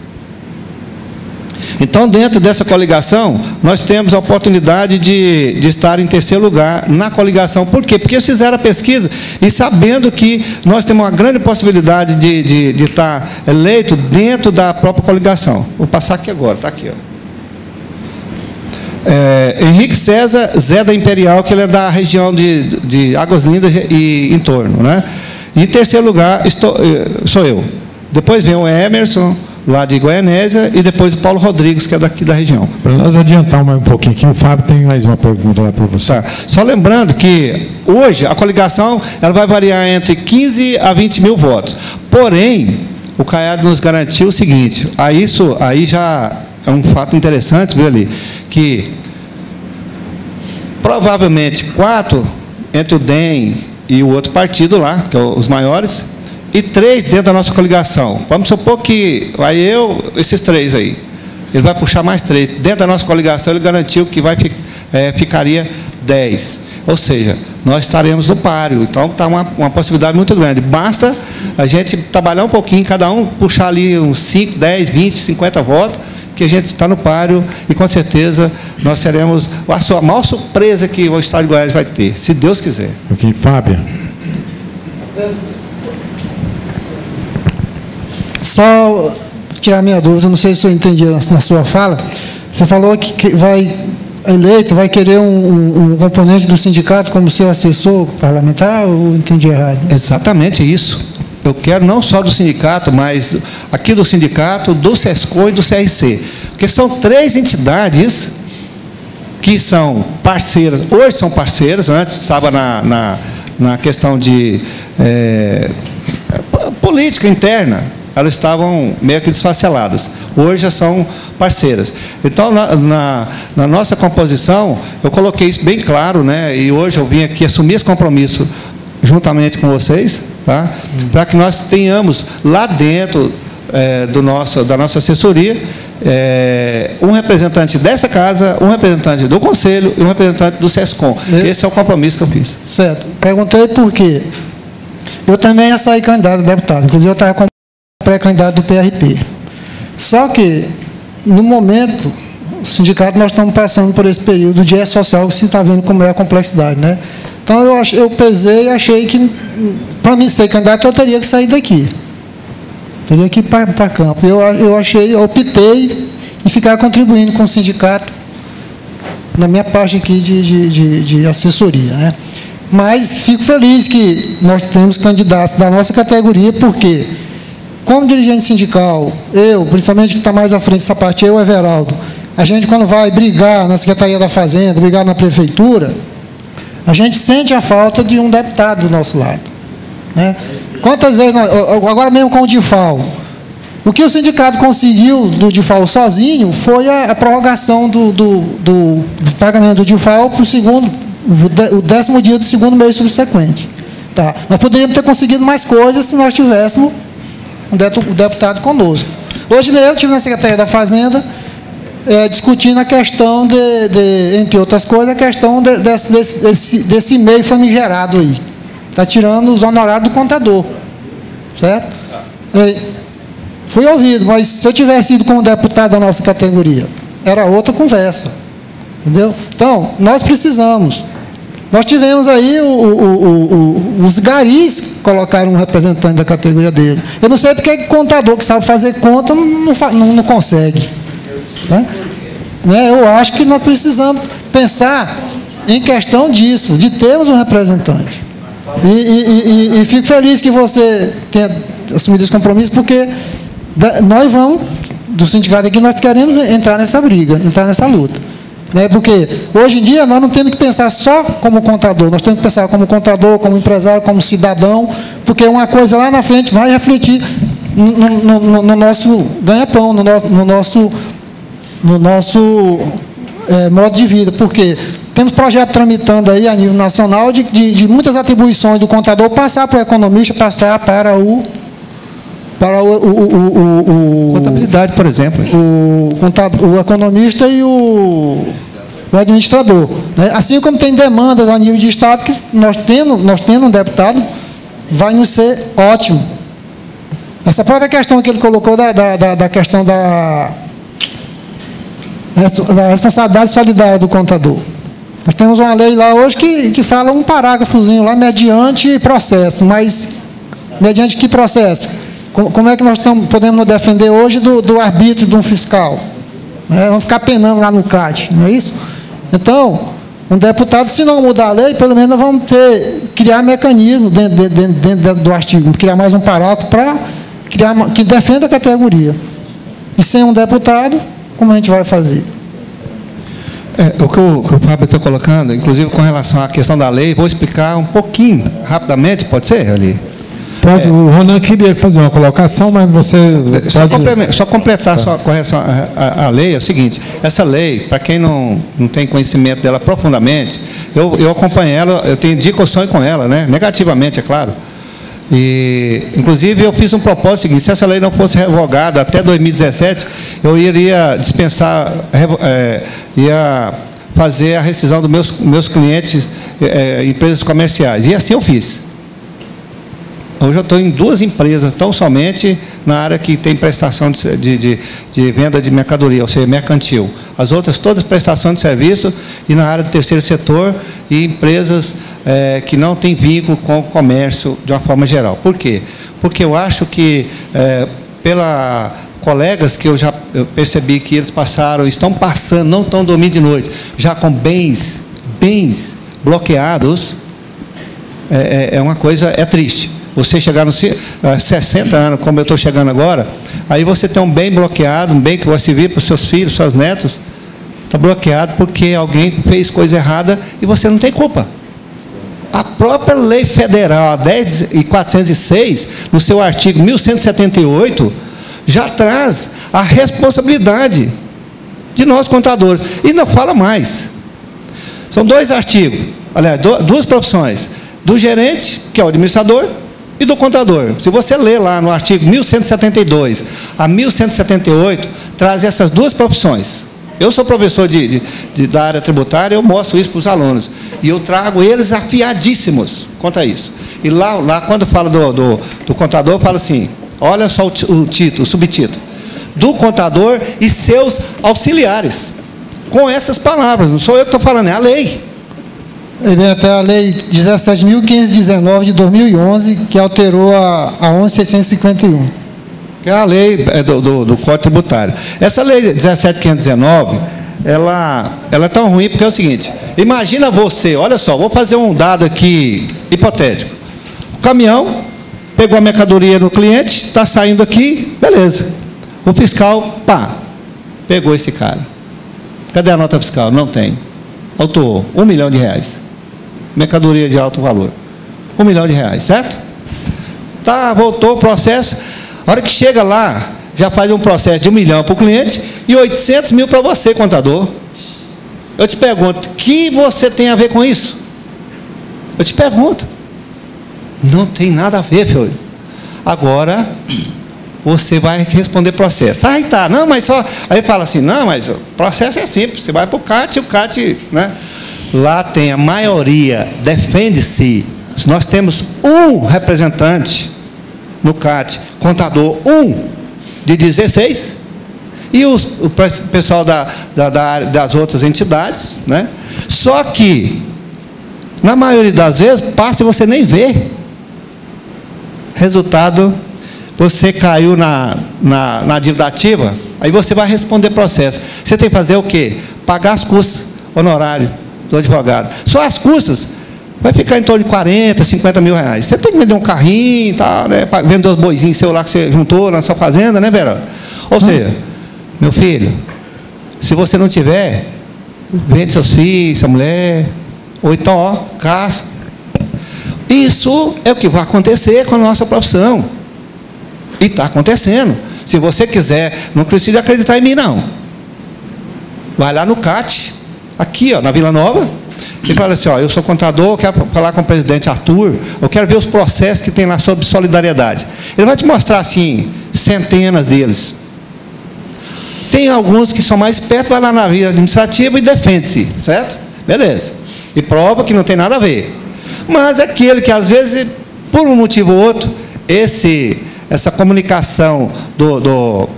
Então, dentro dessa coligação, nós temos a oportunidade de estar em 3º lugar na coligação. Por quê? Porque eles fizeram a pesquisa e sabendo que nós temos uma grande possibilidade de estar eleito dentro da própria coligação. Vou passar aqui agora, está aqui, ó. Henrique César, Zé da Imperial, que ele é da região de Águas Lindas e em torno, né? E em 3º lugar sou eu. Depois vem o Emerson, lá de Goianésia, e depois o Paulo Rodrigues, que é daqui da região. Para nós adiantar mais um pouquinho aqui, o Fábio tem mais uma pergunta lá para você. Tá. Só lembrando que hoje a coligação ela vai variar entre 15 a 20 mil votos. Porém, o Caiado nos garantiu o seguinte, aí já é um fato interessante, viu ali, que provavelmente 4 entre o DEM e o outro partido lá, que é os maiores, e 3 dentro da nossa coligação. Vamos supor que vai esses 3 aí. Ele vai puxar mais 3. Dentro da nossa coligação, ele garantiu que ficaria 10. Ou seja, nós estaremos no páreo. Então, está uma possibilidade muito grande. Basta a gente trabalhar um pouquinho, cada um puxar ali uns 5, 10, 20, 50 votos, que a gente está no páreo e, com certeza, nós seremos a maior surpresa que o Estado de Goiás vai ter, se Deus quiser. Ok, Fábio. Só tirar minha dúvida, não sei se eu entendi na sua fala. Você falou que vai querer um componente do sindicato como seu assessor parlamentar, ou entendi errado? Exatamente isso. Eu quero não só do sindicato, mas aqui do sindicato, do SESCOM e do CRC. Porque são 3 entidades que são parceiras, hoje são parceiras, antes estava na questão de política interna, elas estavam meio que desfaceladas. Hoje já são parceiras. Então, na nossa composição, eu coloquei isso bem claro, né? E hoje eu vim aqui assumir esse compromisso juntamente com vocês, tá? Para que nós tenhamos lá dentro da nossa assessoria um representante dessa casa, um representante do Conselho e um representante do SESCOM. Esse é o compromisso que eu fiz. Certo. Perguntei por quê. Eu também ia sair candidato a deputado. Inclusive, eu estava como pré-candidato do PRP. Só que, no momento, o sindicato, nós estamos passando por esse período de social, que você está vendo como é a complexidade, né? Então, eu pesei e achei que, para mim ser candidato, eu teria que sair daqui. Teria que ir para campo. Eu optei em ficar contribuindo com o sindicato na minha parte aqui de assessoria, né? Mas fico feliz que nós temos candidatos da nossa categoria, porque, como dirigente sindical, eu, principalmente que está mais à frente dessa parte, eu e o Everaldo, a gente, quando vai brigar na Secretaria da Fazenda, brigar na Prefeitura, a gente sente a falta de um deputado do nosso lado, né? Quantas vezes, agora mesmo com o DIFAL, o que o sindicato conseguiu do DIFAL sozinho foi a prorrogação do pagamento do DIFAL para o 10º dia do segundo mês subsequente. Tá. Nós poderíamos ter conseguido mais coisas se nós tivéssemos o deputado conosco. Hoje mesmo eu estive na Secretaria da Fazenda discutindo a questão entre outras coisas, a questão desse meio famigerado aí. Está tirando os honorários do contador. Certo? Fui ouvido, mas se eu tivesse ido como deputado da nossa categoria, era outra conversa. Entendeu? Então, nós precisamos. Nós tivemos aí os garis colocaram um representante da categoria dele. Eu não sei porque contador que sabe fazer conta não consegue. Né? Eu acho que nós precisamos pensar em questão disso, de termos um representante. E fico feliz que você tenha assumido esse compromisso, porque nós vamos, do sindicato aqui, nós queremos entrar nessa briga, entrar nessa luta. Né? Porque, hoje em dia, nós não temos que pensar só como contador, nós temos que pensar como contador, como empresário, como cidadão, porque uma coisa lá na frente vai refletir no nosso ganha-pão, no nosso modo de vida. Porque temos projetos tramitando aí a nível nacional de muitas atribuições do contador passar para o economista, passar para o contabilidade, por exemplo. O economista e o administrador. Né? Assim como tem demandas a nível de Estado, que nós tendo um deputado, vai nos ser ótimo. Essa própria questão que ele colocou da questão da responsabilidade solidária do contador. Nós temos uma lei lá hoje que fala um parágrafozinho lá, mediante processo, mas mediante que processo? Como é que nós podemos nos defender hoje do arbítrio de um fiscal? Vamos ficar penando lá no CAD, não é isso? Então, um deputado, se não mudar a lei, pelo menos nós vamos criar mecanismo dentro do artigo, criar mais um parágrafo para que defenda a categoria. E sem um deputado, como a gente vai fazer? O que o Fábio está colocando, inclusive com relação à questão da lei, vou explicar um pouquinho, rapidamente, pode ser, ali? Pode, o Ronan queria fazer uma colocação, mas você só completar só com relação à lei, é o seguinte, essa lei, para quem não tem conhecimento dela profundamente, eu acompanho ela, eu tenho discussão com ela, né? Negativamente, é claro. E, inclusive, eu fiz um propósito seguinte: se essa lei não fosse revogada até 2017, eu iria dispensar, ia fazer a rescisão dos meus clientes, empresas comerciais. E assim eu fiz. Hoje eu estou em 2 empresas, tão somente na área que tem prestação de venda de mercadoria, ou seja, mercantil. As outras, todas prestação de serviço, e na área do terceiro setor, e empresas que não têm vínculo com o comércio de uma forma geral. Por quê? Porque eu acho que, colegas que eu percebi que eles estão passando, não estão dormindo de noite, já com bens bloqueados, uma coisa, triste. Você chegar nos 60 anos, como eu estou chegando agora, aí você tem um bem bloqueado, um bem que vai servir para os seus filhos, seus netos, está bloqueado porque alguém fez coisa errada e você não tem culpa. A própria lei federal, a 10.406, no seu artigo 1178, já traz a responsabilidade de nós contadores. E não fala mais. São 2 artigos, aliás, 2 profissões, do gerente, que é o administrador, e do contador. Se você ler lá no artigo 1172 a 1178, traz essas 2 profissões. Eu sou professor da área tributária, eu mostro isso para os alunos. E eu trago eles afiadíssimos quanto a isso. E lá quando falo do contador, eu falo assim, olha só o título, o subtítulo. Do contador e seus auxiliares. Com essas palavras, não sou eu que estou falando, é a lei. Ele até a lei 17.519 de 2011, que alterou a 11.651. Que é a lei do Código Tributário. Essa lei 17.519, ela é tão ruim porque é o seguinte, imagina você, olha só, vou fazer um dado aqui hipotético. O caminhão pegou a mercadoria no cliente, está saindo aqui, beleza. O fiscal, pá, pegou esse cara. Cadê a nota fiscal? Não tem. Autuou R$1 milhão. Mercadoria de alto valor. R$1 milhão, certo? Tá, voltou o processo. A hora que chega lá, já faz um processo de R$1 milhão para o cliente e 800 mil para você, contador. Eu te pergunto, o que você tem a ver com isso? Eu te pergunto. Não tem nada a ver, filho. Agora, você vai responder processo. Ah, tá, não, mas só... Aí fala assim, não, mas o processo é simples, você vai para o CAT, né? Lá tem a maioria, defende-se. Nós temos um representante no CAT, contador, de 16, e o pessoal das outras entidades, né? Só que, na maioria das vezes, passa e você nem vê. Resultado, você caiu na dívida ativa, aí você vai responder processo. Você tem que fazer o quê? Pagar as custas, honorário do advogado. Só as custas vai ficar em torno de 40, 50 mil reais. Você tem que vender um carrinho, tal, né? Vender os boizinhos seu lá que você juntou na sua fazenda, né, Verão? Ou seja, meu filho, se você não tiver, vende seus filhos, sua mulher, ou então, ó, caça. Isso é o que vai acontecer com a nossa profissão. E está acontecendo. Se você quiser, não precisa acreditar em mim, não. Vai lá no CAT, aqui, ó, na Vila Nova, e fala assim, ó, eu sou contador, quero falar com o presidente Arthur, eu quero ver os processos que tem lá sobre solidariedade. Ele vai te mostrar, assim, centenas deles. Tem alguns que são mais perto, vai lá na via administrativa e defende-se, certo? Beleza. E prova que não tem nada a ver. Mas aquele que, às vezes, por um motivo ou outro, essa comunicação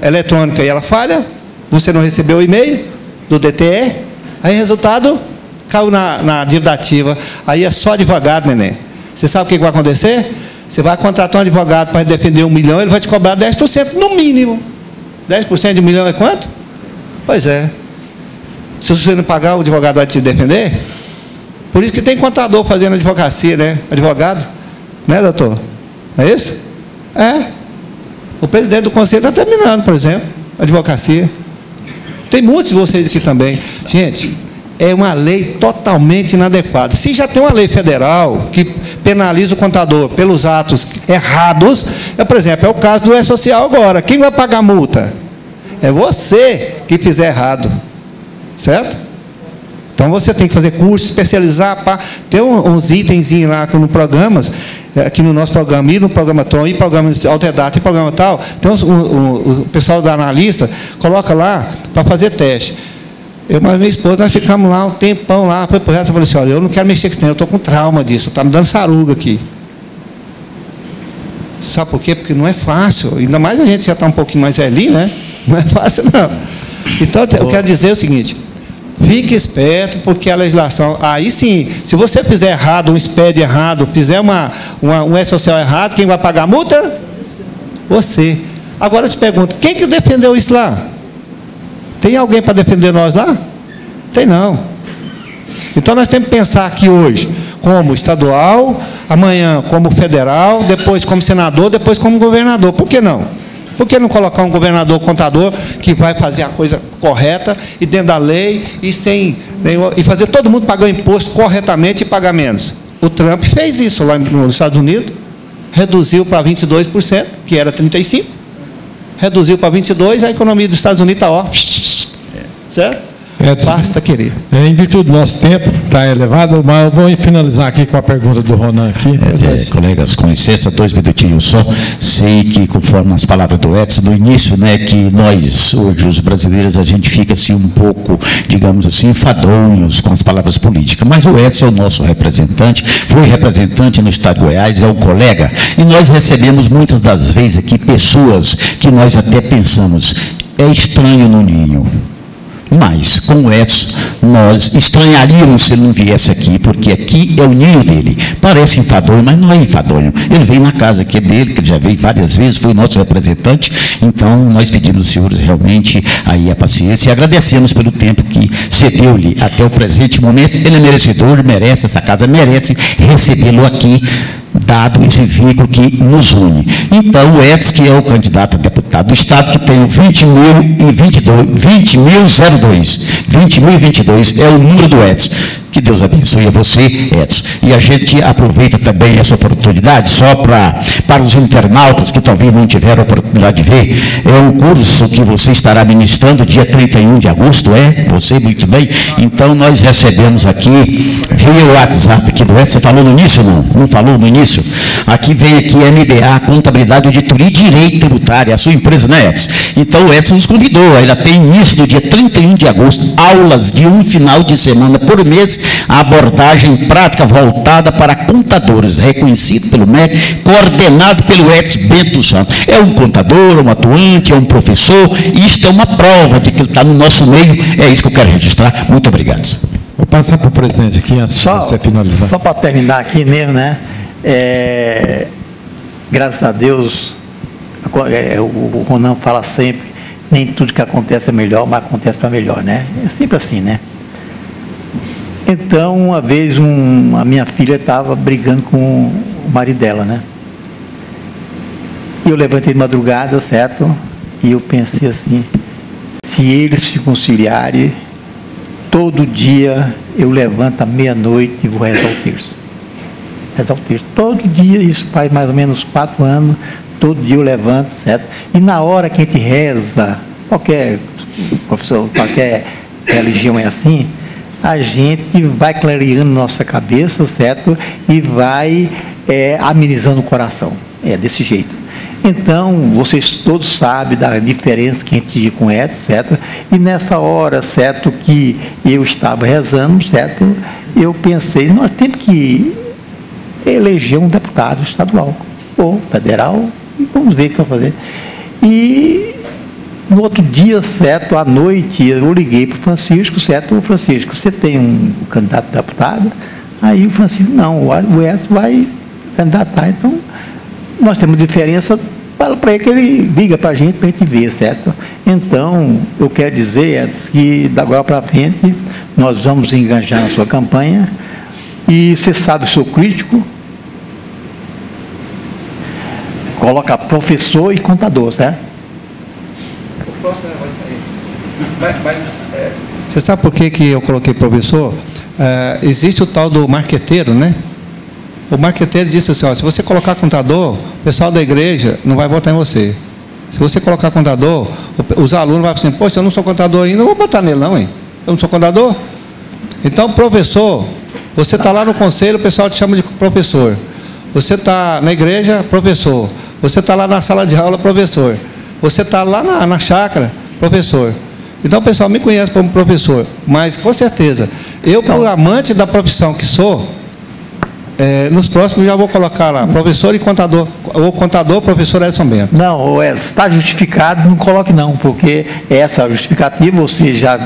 eletrônica, e ela falha, você não recebeu o e-mail do DTE, aí, resultado, caiu na dívida ativa. Aí é só advogado, neném. Você sabe o que vai acontecer? Você vai contratar um advogado para defender R$1 milhão, ele vai te cobrar 10%, no mínimo. 10% de R$1 milhão é quanto? Pois é. Se você não pagar, o advogado vai te defender? Por isso que tem contador fazendo advocacia, né? Advogado. Né, doutor? É isso? É. O presidente do conselho está terminando, por exemplo, advocacia. Tem muitos de vocês aqui também. Gente, é uma lei totalmente inadequada. Se já tem uma lei federal que penaliza o contador pelos atos errados, por exemplo, é o caso do E-Social agora. Quem vai pagar a multa? É você que fizer errado. Certo? Então, você tem que fazer curso, especializar, tem uns itenzinhos lá no programas, aqui no nosso programa, e no programa Tron, e programa Alterdata, e programa tal, tem o pessoal da analista, coloca lá para fazer teste. Eu e minha esposa, nós ficamos lá um tempão lá, foi por resto, eu falei assim, olha, eu não quero mexer com isso, eu estou com trauma disso, está me dando saruga aqui. Sabe por quê? Porque não é fácil, ainda mais a gente já está um pouquinho mais velhinho, né? Não é fácil, não. Então, eu quero dizer o seguinte, fique esperto, porque a legislação... Aí sim, se você fizer errado, um SPED errado, fizer um E-Social errado, quem vai pagar a multa? Você. Agora eu te pergunto, quem que defendeu isso lá? Tem alguém para defender nós lá? Tem não. Então nós temos que pensar aqui hoje, como estadual, amanhã como federal, depois como senador, depois como governador. Por que não? Por que não colocar um governador contador que vai fazer a coisa correta e dentro da lei e fazer todo mundo pagar o imposto corretamente e pagar menos? O Trump fez isso lá nos Estados Unidos, reduziu para 22%, que era 35%, reduziu para 22%, a economia dos Estados Unidos está, ó, certo? Basta querer. Em virtude do nosso tempo, está elevado, mas eu vou finalizar aqui com a pergunta do Ronan aqui. Colegas, com licença, 2 minutinhos só. Sei que, conforme as palavras do Edson, no início, né, que nós, hoje, os brasileiros, a gente fica assim um pouco, digamos assim, enfadonhos com as palavras políticas. Mas o Edson é o nosso representante, foi representante no Estado de Goiás, é um colega, e nós recebemos muitas das vezes aqui pessoas que nós até pensamos, é estranho no ninho. Mas, com o Edson, nós estranharíamos se ele não viesse aqui, porque aqui é o ninho dele. Parece enfadonho, mas não é enfadonho. Ele vem na casa que é dele, que ele já veio várias vezes, foi nosso representante. Então, nós pedimos aos senhores realmente aí a paciência e agradecemos pelo tempo que cedeu-lhe até o presente momento. Ele é merecedor, merece, essa casa merece recebê-lo aqui, dado esse vínculo que nos une. Então, o Edson, que é o candidato a deputado do Estado, que tem o 20.022, é o número do Edson. Que Deus abençoe a você, Edson. E a gente aproveita também essa oportunidade, só para os internautas que talvez não tiveram a oportunidade de ver, é um curso que você estará ministrando dia 31 de agosto, Você, muito bem. Então, nós recebemos aqui, via o WhatsApp aqui do Edson, você falou no início, não? Não falou no início? Aqui vem aqui MBA, Contabilidade, Auditoria e Direito Tributário, a sua empresa, né, Edson? Então, o Edson nos convidou, ainda tem início do dia 31 de agosto, aulas de um final de semana por mês, a abordagem prática voltada para contadores, reconhecido pelo MEC, coordenado pelo Edson Bento Santos. É um contador, um atuante, é um professor, e isto é uma prova de que ele está no nosso meio, é isso que eu quero registrar. Muito obrigado. Vou passar para o presidente aqui, antes de você finalizar. Só para terminar aqui mesmo, né? Graças a Deus, o Ronan fala sempre, nem tudo que acontece é melhor, mas acontece para melhor, né? É sempre assim, né? Então, uma vez, a minha filha estava brigando com o marido dela, né? E eu levantei de madrugada, certo? E eu pensei assim, se eles se conciliarem, todo dia eu levanto à meia-noite e vou rezar o terço. Rezar o terço. Todo dia, isso faz mais ou menos 4 anos, todo dia eu levanto, certo? E na hora que a gente reza, qualquer profissão, qualquer religião é assim, a gente vai clareando nossa cabeça, certo? E vai amenizando o coração. É desse jeito. Então, vocês todos sabem da diferença que a gente tinha com o Edson, certo? E nessa hora, certo, que eu estava rezando, certo? Eu pensei, nós temos que eleger um deputado estadual ou federal, e vamos ver o que vai fazer. E no outro dia, certo, à noite, eu liguei para o Francisco, certo? Francisco, você tem um candidato a deputado? Aí o Francisco, não, o Edson vai candidatar. Então, nós temos diferença, fala para ele que ele liga para a gente ver, certo? Então, eu quero dizer, Edson, que da agora para frente, nós vamos engajar na sua campanha, e você sabe, eu sou crítico, coloca professor e contador, certo? Você sabe por que eu coloquei professor? Existe o tal do marqueteiro, né? O marqueteiro disse assim, ó, se você colocar contador, o pessoal da igreja não vai votar em você. Se você colocar contador, os alunos vão assim, poxa, eu não sou contador ainda, não vou botar nele não, hein? Eu não sou contador. Então, professor, você está lá no conselho, o pessoal te chama de professor. Você está na igreja, professor. Você está lá na sala de aula, professor. Você está lá na chácara, professor. Então, o pessoal me conhece como professor, mas, com certeza, eu, por amante da profissão que sou, nos próximos já vou colocar lá, professor e contador, ou contador, professor Edson Bento. Não, está justificado, não coloque não, porque essa justificativa você já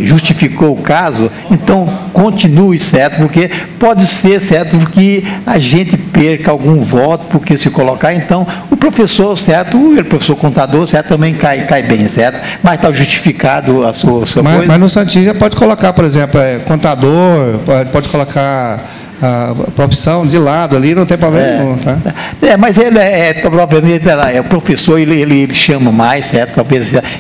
justificou o caso, então continue, certo? Porque pode ser, certo, que a gente perca algum voto, porque se colocar, então, o professor, certo, o professor contador, certo, também cai bem, certo? Mas está justificado a sua coisa. Mas no Santinho já pode colocar, por exemplo, contador, pode colocar a profissão de lado ali, não tem problema nenhum, tá? Mas ele provavelmente é o professor, ele chama mais, certo?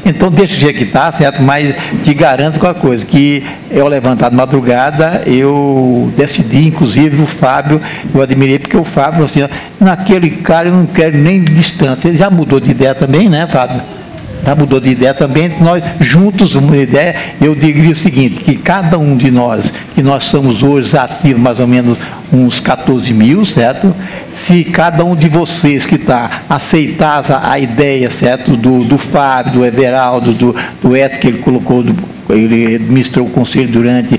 Então deixa o jeito que está, certo? Mas te garanto qualquer coisa, que eu levantar de madrugada, eu decidi, inclusive o Fábio, eu admirei, porque o Fábio, assim, naquele cara eu não quero nem distância, ele já mudou de ideia também, né, Fábio? Já mudou de ideia também, nós juntos, uma ideia, eu diria o seguinte, que cada um de nós, que nós somos hoje ativos mais ou menos uns 14 mil, certo? Se cada um de vocês que está aceitar a ideia, certo? Do Fábio, do Everaldo, do Edson, que ele colocou, ele administrou o conselho durante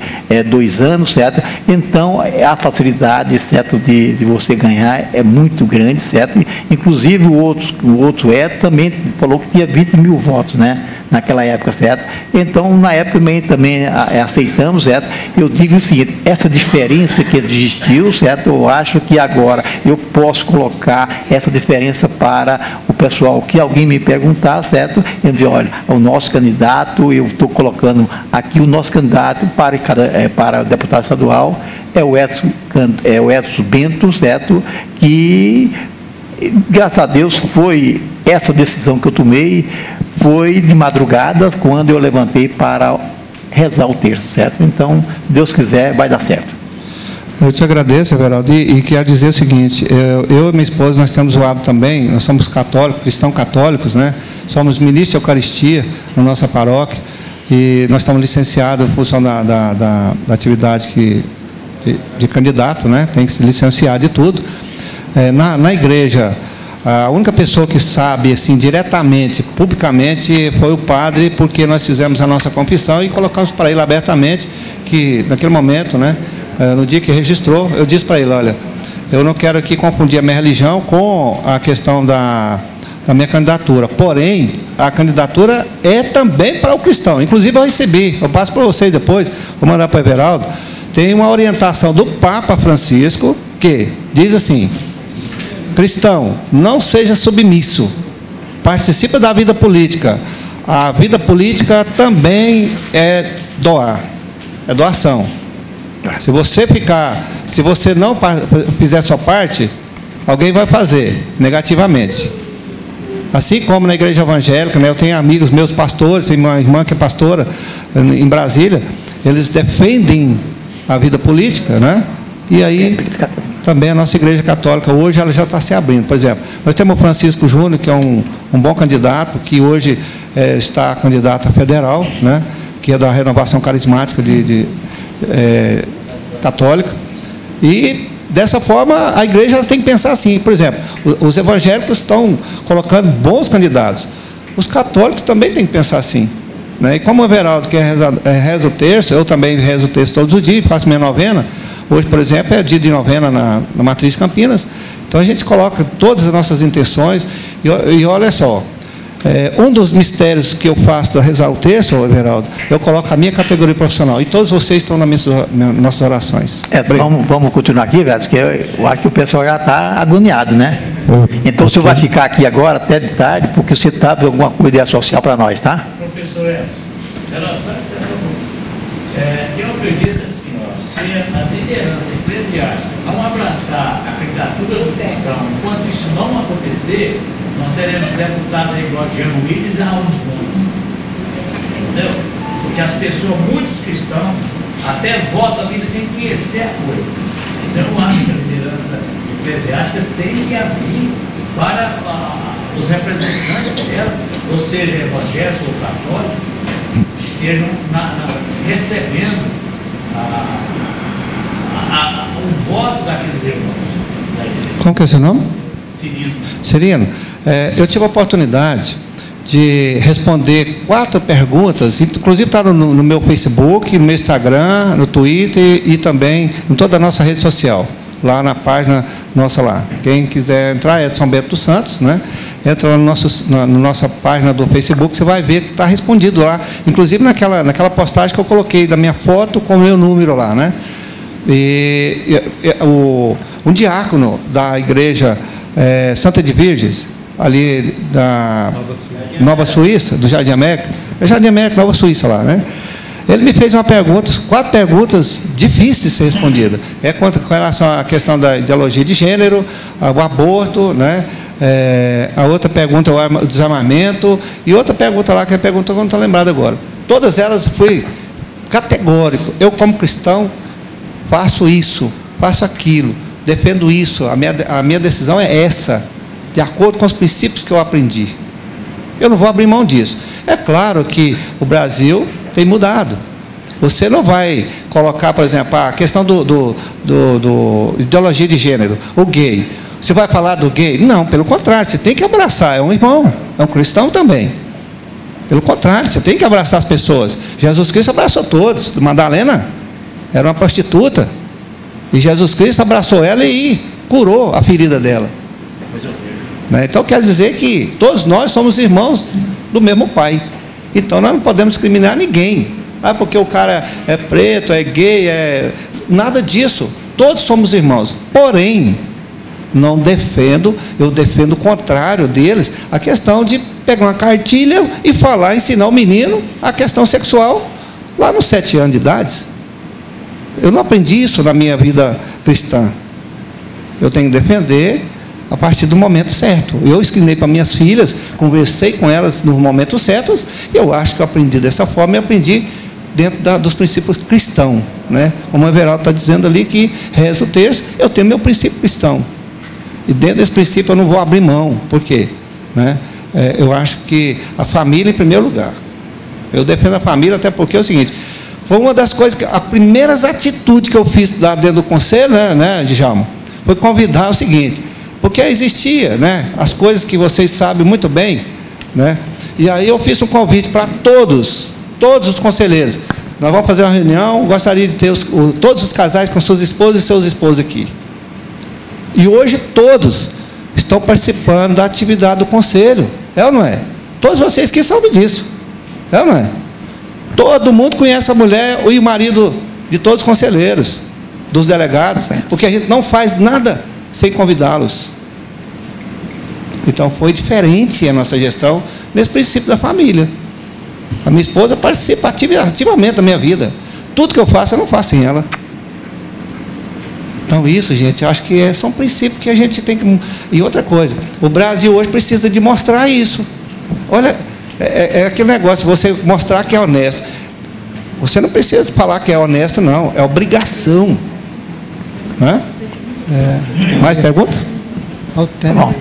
2 anos, certo? Então, a facilidade, certo, de você ganhar é muito grande, certo? Inclusive, o outro também falou que tinha 20 mil votos, né? naquela época, certo? Então, na época também aceitamos, certo? Eu digo o seguinte, essa diferença que existiu, certo? Eu acho que agora eu posso colocar essa diferença para o pessoal, que alguém me perguntar, certo? Eu digo, olha, o nosso candidato, eu estou colocando aqui o nosso candidato para deputado estadual, é o Edson Bento, certo? Que, graças a Deus, foi essa decisão que eu tomei, foi de madrugada, quando eu levantei para rezar o terço, certo? Então, se Deus quiser, vai dar certo. Eu te agradeço, Everaldo, e quero dizer o seguinte, eu e minha esposa, nós temos o hábito também, nós somos católicos, cristãos católicos, né? Somos ministros de Eucaristia na nossa paróquia, e nós estamos licenciados em função da atividade de candidato, né? Tem que se licenciar de tudo. Na igreja, a única pessoa que sabe, assim, diretamente, publicamente, foi o padre, porque nós fizemos a nossa confissão e colocamos para ele abertamente, que naquele momento, né? No dia que registrou, eu disse para ele, olha, eu não quero aqui confundir a minha religião com a questão da minha candidatura, porém, a candidatura é também para o cristão. Inclusive, eu recebi, eu passo para vocês depois, vou mandar para o Everaldo, tem uma orientação do Papa Francisco, que diz assim, cristão, não seja submisso, participe da vida política. A vida política também é doar, é doação. Se você não fizer a sua parte, alguém vai fazer negativamente. Assim como na igreja evangélica, né, eu tenho amigos meus pastores, tenho uma irmã que é pastora em Brasília, eles defendem a vida política, né? E aí também a nossa igreja católica hoje ela já está se abrindo. Por exemplo, nós temos o Francisco Júnior, que é um bom candidato, que hoje está candidato a federal, né? Que é da Renovação Carismática católica, e dessa forma a igreja tem que pensar assim, por exemplo, os evangélicos estão colocando bons candidatos, os católicos também têm que pensar assim, né? E como o Everaldo que reza o terço, eu também rezo o terço todos os dias, faço minha novena, hoje por exemplo é dia de novena na Matriz Campinas, então a gente coloca todas as nossas intenções, e olha só, um dos mistérios que eu faço da rezar o terço, Everaldo, eu coloco a minha categoria profissional. E todos vocês estão nas nossas orações. Vamos continuar aqui, velho, porque eu acho que o pessoal já está agoniado, né? Então, o senhor vai ficar aqui agora até de tarde, porque você sabe alguma coisa social para nós, tá? Professor Edson, eu acredito assim, se as lideranças eclesiásticas não abraçar a candidatura do cristão, enquanto isso não acontecer, nós teremos deputados igual Diano Willis e Raul Gomes. Entendeu? Porque as pessoas, muitos cristãos, até votam ali sem conhecer a coisa. Então, eu acho que a liderança eclesiástica tem que abrir para os representantes dela, ou seja, evangélicos ou católicos, estejam recebendo o voto daqueles irmãos. Como que é o seu nome? Cirino. Cirino. Eu tive a oportunidade de responder 4 perguntas, inclusive está no meu Facebook, no meu Instagram, no Twitter e também em toda a nossa rede social, lá na página nossa lá. Quem quiser entrar, Edson Bento dos Santos, né? Entra na nossa página do Facebook, você vai ver que está respondido lá, inclusive naquela postagem que eu coloquei da minha foto com o meu número lá, né? Um diácono da igreja Santa de Virgens, ali da Nova Suíça, do Jardim América, Jardim América, Nova Suíça lá, né? Ele me fez 4 perguntas difíceis de ser respondidas. Com relação à questão da ideologia de gênero, o aborto, né? A outra pergunta é o desarmamento, e outra pergunta lá, que é a pergunta que eu não estou lembrado agora. Todas elas fui categórico. Eu, como cristão, faço isso, faço aquilo, defendo isso, a minha decisão é essa, de acordo com os princípios que eu aprendi. Eu não vou abrir mão disso. É claro que o Brasil tem mudado. Você não vai colocar, por exemplo, a questão do ideologia de gênero, o gay. Você vai falar do gay? Não, pelo contrário, você tem que abraçar, é um irmão, é um cristão também. Pelo contrário, você tem que abraçar as pessoas. Jesus Cristo abraçou todos. Madalena era uma prostituta. E Jesus Cristo abraçou ela e curou a ferida dela. Então, quero dizer que todos nós somos irmãos do mesmo Pai. Então nós não podemos discriminar ninguém. Ah, porque o cara é preto, é gay, nada disso. Todos somos irmãos. Porém, não defendo, eu defendo o contrário deles, a questão de pegar uma cartilha e falar, ensinar o menino a questão sexual lá nos 7 anos de idade. Eu não aprendi isso na minha vida cristã. Eu tenho que defender a partir do momento certo. Eu ensinei para minhas filhas, conversei com elas nos momentos certos, e eu acho que eu aprendi dessa forma, e aprendi dentro dos princípios cristãos, né? Como o Everaldo está dizendo ali, que reza o terço, eu tenho meu princípio cristão. E dentro desse princípio eu não vou abrir mão. Por quê? Né? Eu acho que a família em primeiro lugar. Eu defendo a família, até porque é o seguinte, foi uma das coisas, as primeiras atitudes que eu fiz lá dentro do conselho, né, Djalma, foi convidar o seguinte, porque existia, né, as coisas que vocês sabem muito bem, né, e aí eu fiz um convite para todos os conselheiros. Nós vamos fazer uma reunião, gostaria de ter todos os casais com suas esposas e seus esposos aqui. E hoje todos estão participando da atividade do conselho. É ou não é? Todos vocês que sabem disso. É ou não é? Todo mundo conhece a mulher e o marido de todos os conselheiros, dos delegados, porque a gente não faz nada sem convidá-los. Então foi diferente a nossa gestão nesse princípio da família. A minha esposa participa ativamente da minha vida. Tudo que eu faço, eu não faço sem ela. Então isso, gente, eu acho que são princípios que a gente tem que... E outra coisa, o Brasil hoje precisa de mostrar isso. Olha, é aquele negócio, você mostrar que é honesto. Você não precisa falar que é honesto, não. É obrigação. Né? Mais pergunta? Bom,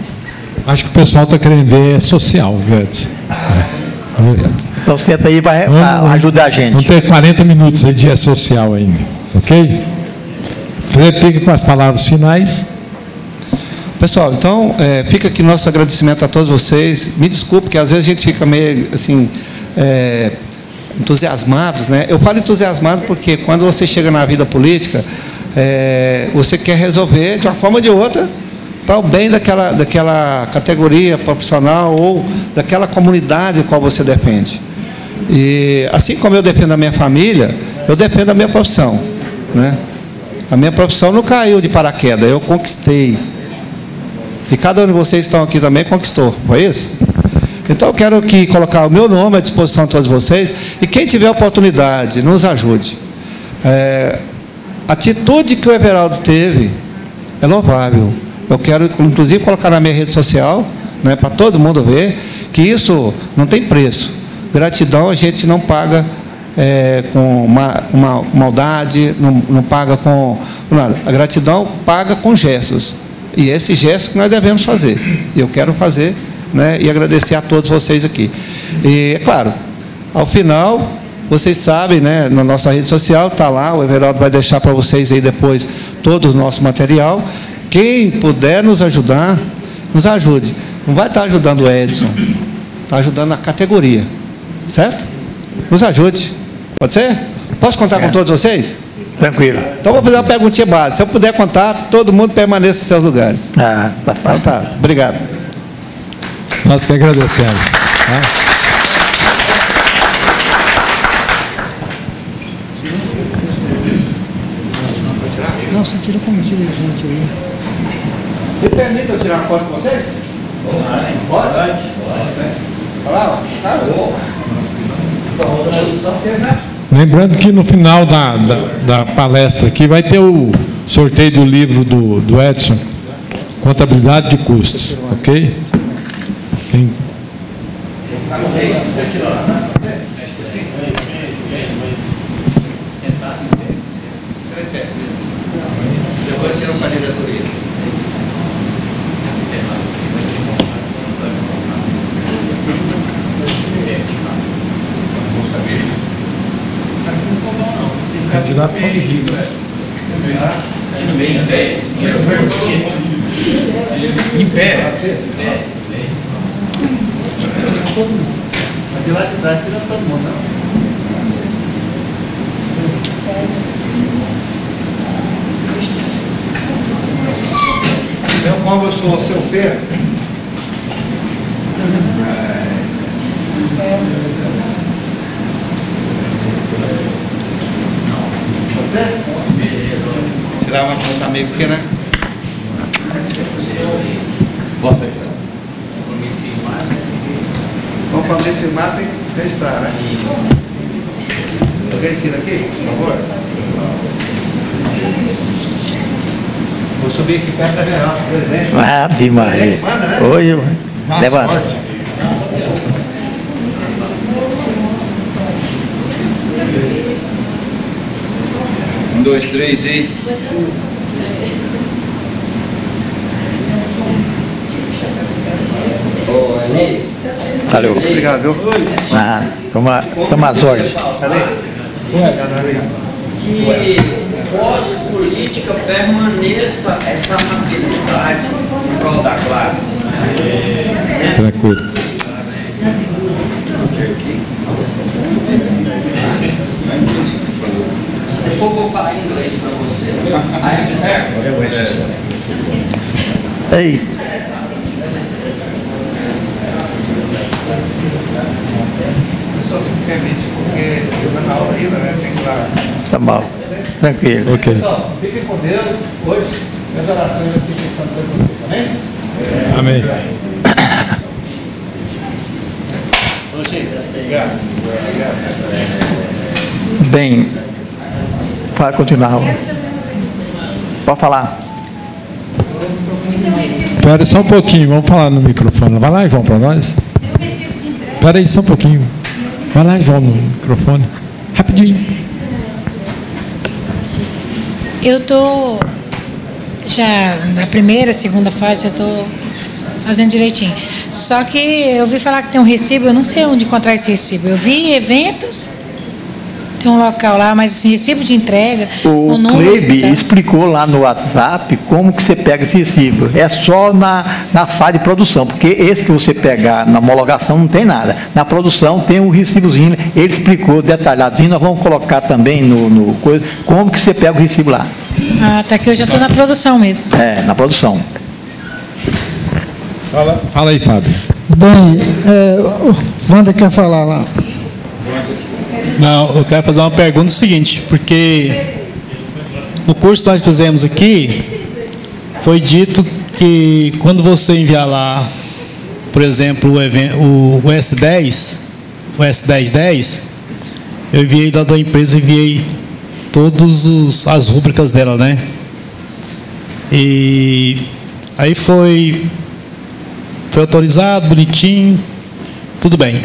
acho que o pessoal está querendo ver social, Edson. Então senta aí para ajudar a gente. Vamos ter 40 minutos de dia social ainda. Ok? Fica com as palavras finais. Pessoal, então, fica aqui nosso agradecimento a todos vocês. Me desculpe, que às vezes a gente fica meio, assim, entusiasmados, né? Eu falo entusiasmado porque quando você chega na vida política, você quer resolver, de uma forma ou de outra, para o bem daquela categoria profissional ou daquela comunidade qual você defende. E, assim como eu defendo a minha família, eu defendo a minha profissão, né? A minha profissão não caiu de paraquedas, eu conquistei. E cada um de vocês que estão aqui também conquistou, foi isso? Então eu quero aqui colocar o meu nome à disposição de todos vocês, e quem tiver oportunidade, nos ajude. A atitude que o Everaldo teve é louvável. Eu quero, inclusive, colocar na minha rede social, né, para todo mundo ver, que isso não tem preço. Gratidão a gente não paga com uma maldade, não paga com nada. A gratidão paga com gestos. E esse gesto que nós devemos fazer. E eu quero fazer, né, e agradecer a todos vocês aqui. E, é claro, ao final, vocês sabem, né, na nossa rede social, está lá, o Everaldo vai deixar para vocês aí depois todo o nosso material. Quem puder nos ajudar, nos ajude. Não vai estar ajudando o Edson, está ajudando a categoria. Certo? Nos ajude. Pode ser? Posso contar com todos vocês? Tranquilo. Então, vou fazer uma perguntinha básica. Se eu puder contar, todo mundo permaneça em seus lugares. Tá. Então, tá. Obrigado. Nós que agradecemos. Tá? Não, você tira como dirigente aí. Me permite eu tirar uma foto com vocês? Pode? Olha lá, Lembrando que no final da palestra aqui vai ter o sorteio do livro do Edson, Contabilidade de Custos, ok? Depois tiram para a diretoria. Candidato só de rico. Em pé. De lá de trás tira todo mundo. Então, como eu sou seu pé, Tirar uma foto meio pequena. Posso aí? Vamos fazer filmar, tem que registrar, né? Alguém tira aqui, por favor? Vou subir aqui perto da geral, presidente. Ave Maria. Hoje, levanta. 1, 2, 3 e... Valeu. Obrigado, viu? Toma as ordens. Que pós-política permaneça essa amabilidade em prol da classe. Tranquilo. Depois eu vou falar em inglês para você. Aí, certo? Ei. Pessoal, se me permite, porque eu estou na aula ainda, né? Tem que ir lá. Tá bom. Tranquilo. Ok. Pessoal, fiquem com Deus. Hoje, minhas orações vai ser pensando para você, amém? Amém. Obrigado. Bem, para continuar. Pode falar. Espera só um pouquinho, vamos falar no microfone. Vai lá, João, para nós. Espera aí só um pouquinho. Vai lá, João, no microfone. Rapidinho. Eu estou já na primeira, segunda fase, já estou fazendo direitinho. Só que eu ouvi falar que tem um recibo, eu não sei onde encontrar esse recibo. Eu vi eventos, tem um local lá, mas esse recibo de entrega... O Cleibe explicou lá no WhatsApp como que você pega esse recibo. É só na fase de produção, porque esse que você pegar na homologação não tem nada. Na produção tem um recibozinho, ele explicou detalhadinho, nós vamos colocar também no coisa, como que você pega o recibo lá. Ah, tá, que eu já estou na produção mesmo. É, na produção. Fala aí, Fábio. Bem, o Wander quer falar lá. Não, eu quero fazer uma pergunta seguinte, porque no curso que nós fizemos aqui, foi dito que quando você enviar lá, por exemplo, o S10, o S1010, eu enviei da empresa, enviei todas as rúbricas dela, né? E aí foi autorizado, bonitinho, tudo bem.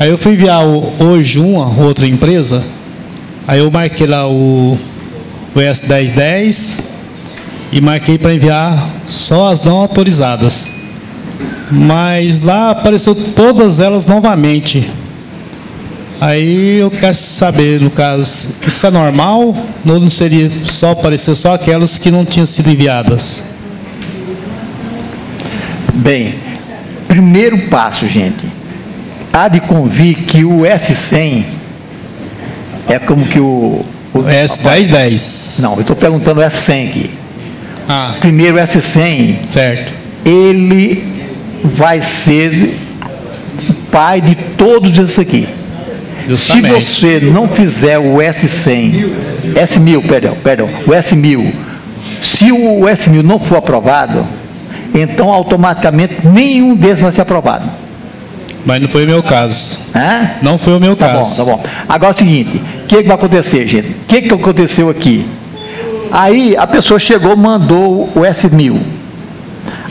Aí eu fui enviar hoje outra empresa, aí eu marquei lá o S1010 e marquei para enviar só as não autorizadas. Mas lá apareceu todas elas novamente. Aí eu quero saber, no caso, isso é normal ou não seria só aparecer só aquelas que não tinham sido enviadas? Bem, primeiro passo, gente. Há de convir que o S100 é como que o S1010. Não, eu estou perguntando o S100 aqui. Ah. Primeiro o S100. Certo. Ele vai ser o pai de todos esses aqui. Justamente. Se você não fizer o S100, S1000, perdão, o S1000, se o S1000 não for aprovado, então automaticamente nenhum desses vai ser aprovado. Mas não foi o meu caso. Hã? Não foi o meu caso. Tá bom. Agora é o seguinte, o que vai acontecer, gente? O que aconteceu aqui? Aí a pessoa chegou, mandou o S1000.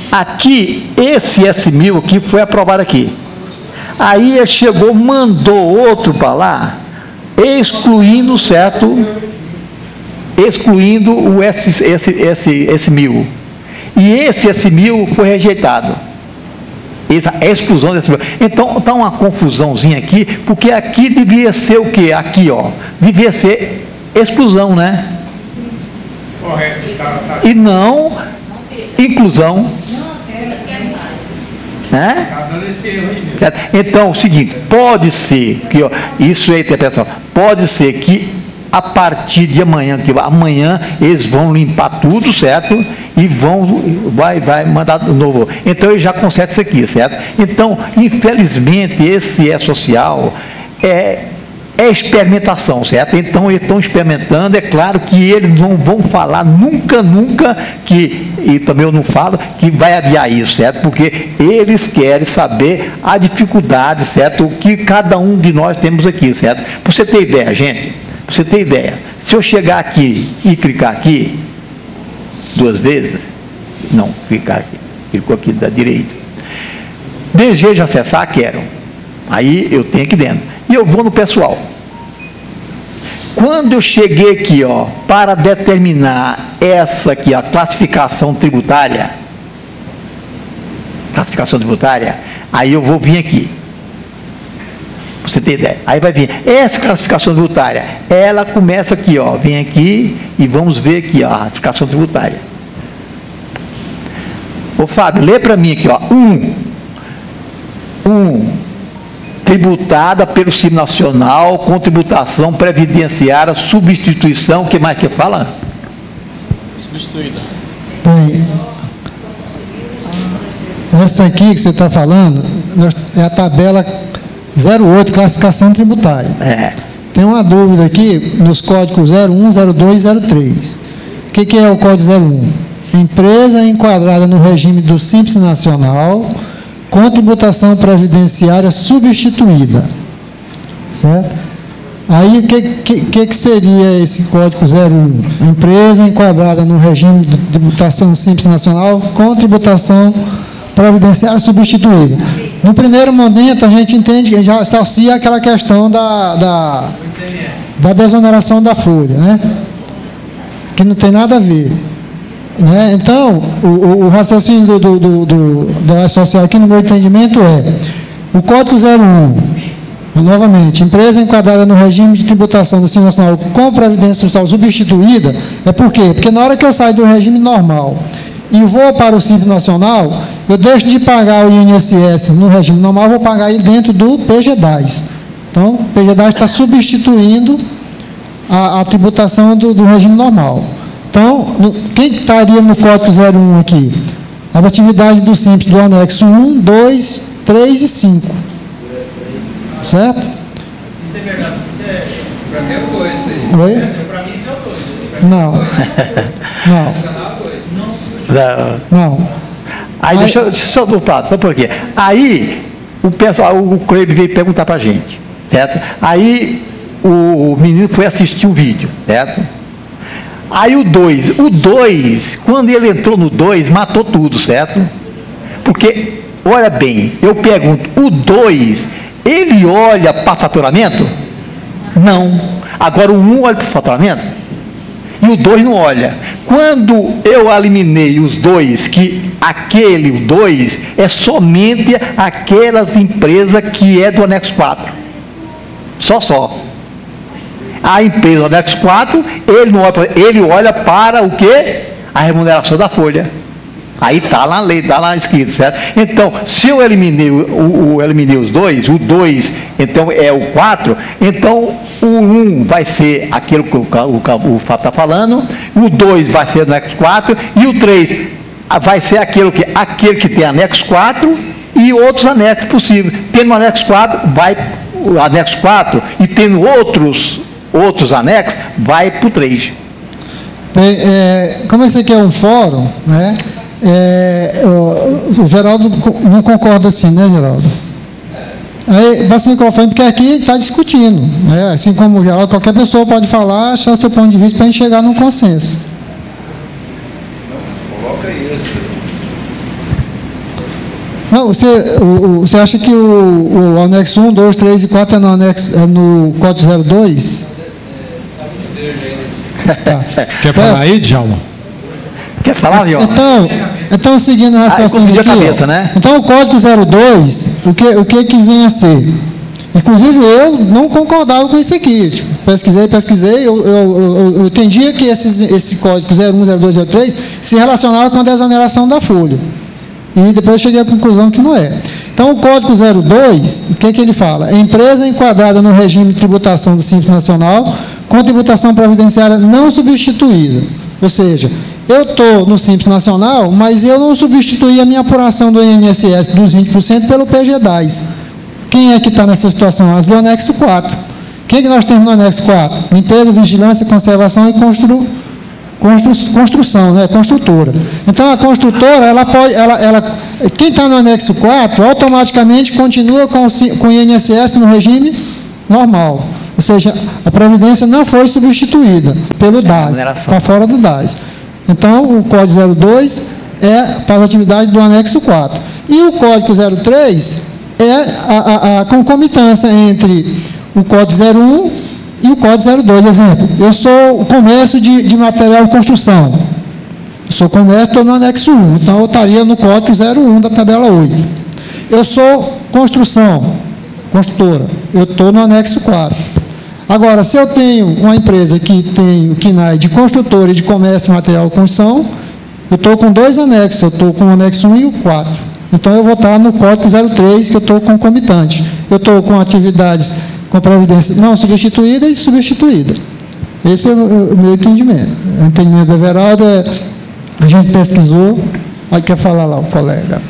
Aqui, esse S1000 aqui foi aprovado aqui. Aí ele chegou, mandou outro para lá, excluindo, certo? Excluindo o S1000. E esse S1000 foi rejeitado. Essa exclusão desse. Então, está uma confusãozinha aqui, porque aqui devia ser o quê? Aqui, ó. Devia ser exclusão, né? Correto. E não inclusão. Né? Então, é o seguinte, pode ser que, ó, isso é interpretação, pode ser que a partir de amanhã, eles vão limpar tudo, certo? E vai mandar de novo. Então, ele já conserta isso aqui, certo? Então, infelizmente, esse social é experimentação, certo? Então, eles estão experimentando, é claro que eles não vão falar nunca, e também eu não falo, que vai adiar isso, certo? Porque eles querem saber a dificuldade, certo? O que cada um de nós temos aqui, certo? Para você ter ideia, gente, para você ter ideia, se eu chegar aqui e clicar aqui, 2 vezes, não, clicar aqui, clicou aqui da direita, desejo acessar, quero, aí eu tenho aqui dentro. E eu vou no pessoal. Quando eu cheguei aqui, ó, para determinar essa aqui, a classificação tributária, aí eu vou vir aqui. Pra você ter ideia. Aí vai vir, essa classificação tributária, ela começa aqui, ó, vem aqui e vamos ver aqui, ó, a classificação tributária. Ô Fábio, lê para mim aqui, ó, tributada pelo Simples Nacional, com tributação previdenciária, substituição, o que mais que fala? Substituída. Bem, essa aqui que você está falando é a tabela 08, classificação tributária. Tem uma dúvida aqui nos códigos 01, 02 e 03. O que é o código 01? Empresa enquadrada no regime do Simples Nacional, com tributação previdenciária substituída, certo? Aí, o que seria esse código 01? Empresa enquadrada no regime de tributação Simples Nacional com tributação previdenciária substituída. No primeiro momento, a gente entende que já associa aquela questão da desoneração da folha, né? Que não tem nada a ver. Né? Então, o raciocínio da social aqui no meu entendimento é o Código 01, novamente, empresa enquadrada no regime de tributação do Simples Nacional com previdência social substituída, é por quê? Porque na hora que eu saio do regime normal e vou para o Simples Nacional, eu deixo de pagar o INSS no regime normal, vou pagar ele dentro do PGDAS. Então, o PGDAS está substituindo a tributação do regime normal. Então, quem estaria no Código 01 aqui? As atividades do Simples do anexo 1, 2, 3 e 5. Certo? Isso é verdade. Para mim é o 2. Oi? Para mim é o 2. Não. Aí deixa eu só voltar, só por quê? Aí, o pessoal, o Cleber veio perguntar para a gente, certo? Aí, o menino foi assistir o vídeo, certo? Aí o 2, quando ele entrou no 2, matou tudo, certo? Porque, olha bem, eu pergunto, o 2, ele olha para faturamento? Não. Agora o 1 olha para o faturamento? E o 2 não olha. Quando eu eliminei os 2, que aquele 2 é somente aquelas empresas que é do anexo 4. Só. A empresa do anexo 4, ele olha para o quê? A remuneração da folha. Aí está lá na lei, está lá escrito, certo? Então, se eu eliminei, eliminei os 2, o 2, então é o 4, então o 1 vai ser aquilo que o Fábio está falando, o 2 vai ser do anexo 4, e o 3 vai ser aquele que tem anexo 4 e outros anexos possíveis. Tendo o anexo 4, vai o anexo 4, e tendo outros anexos, vai para o 3. Bem, como esse aqui é um fórum, né? O Geraldo não concorda assim, né, Geraldo? Aí, basta o microfone, porque aqui está discutindo, né? Assim como o Geraldo, qualquer pessoa pode falar, achar o seu ponto de vista para a gente chegar num consenso. Coloca isso. Não, você acha que o anexo 1, 2, 3 e 4 é no Código 02? Tá. Quer falar aí, Djalma? Quer falar, Djalma? Então, seguindo o raciocínio aqui, cabeça, né? Então o Código 02, o que vem a ser? Inclusive, eu não concordava com isso aqui. Tipo, pesquisei, eu entendia que esse Código 01, 02, 03 se relacionava com a desoneração da folha. E depois eu cheguei à conclusão que não é. Então, o Código 02, o que ele fala? Empresa enquadrada no regime de tributação do Simples Nacional com tributação previdenciária não substituída. Ou seja, eu estou no Simples Nacional, mas eu não substituí a minha apuração do INSS dos 20% pelo PGDAS. Quem é que está nessa situação? As do anexo 4. que nós temos no anexo 4? Limpeza, vigilância, conservação e construção, né? Construtora. Então, a construtora, quem está no anexo 4, automaticamente continua com o INSS no regime normal. Ou seja, a Previdência não foi substituída pelo DAS, está fora do DAS. Então, o Código 02 é para as atividades do anexo 4. E o Código 03 é a concomitância entre o Código 01 e o Código 02. Exemplo, eu sou o comércio de material de construção. Eu sou comércio, estou no anexo 1, então eu estaria no Código 01 da tabela 8. Eu sou construtora, eu estou no anexo 4. Agora, se eu tenho uma empresa que tem o KNAI de construtora e de comércio de material de construção, eu estou com 2 anexos, eu estou com o anexo 1 e o 4. Então, eu vou estar no Código 03, que eu estou concomitante. Eu estou com atividades com previdência não substituída e substituída. Esse é o meu entendimento. O entendimento do Everaldo a gente pesquisou, aí quer falar lá o colega.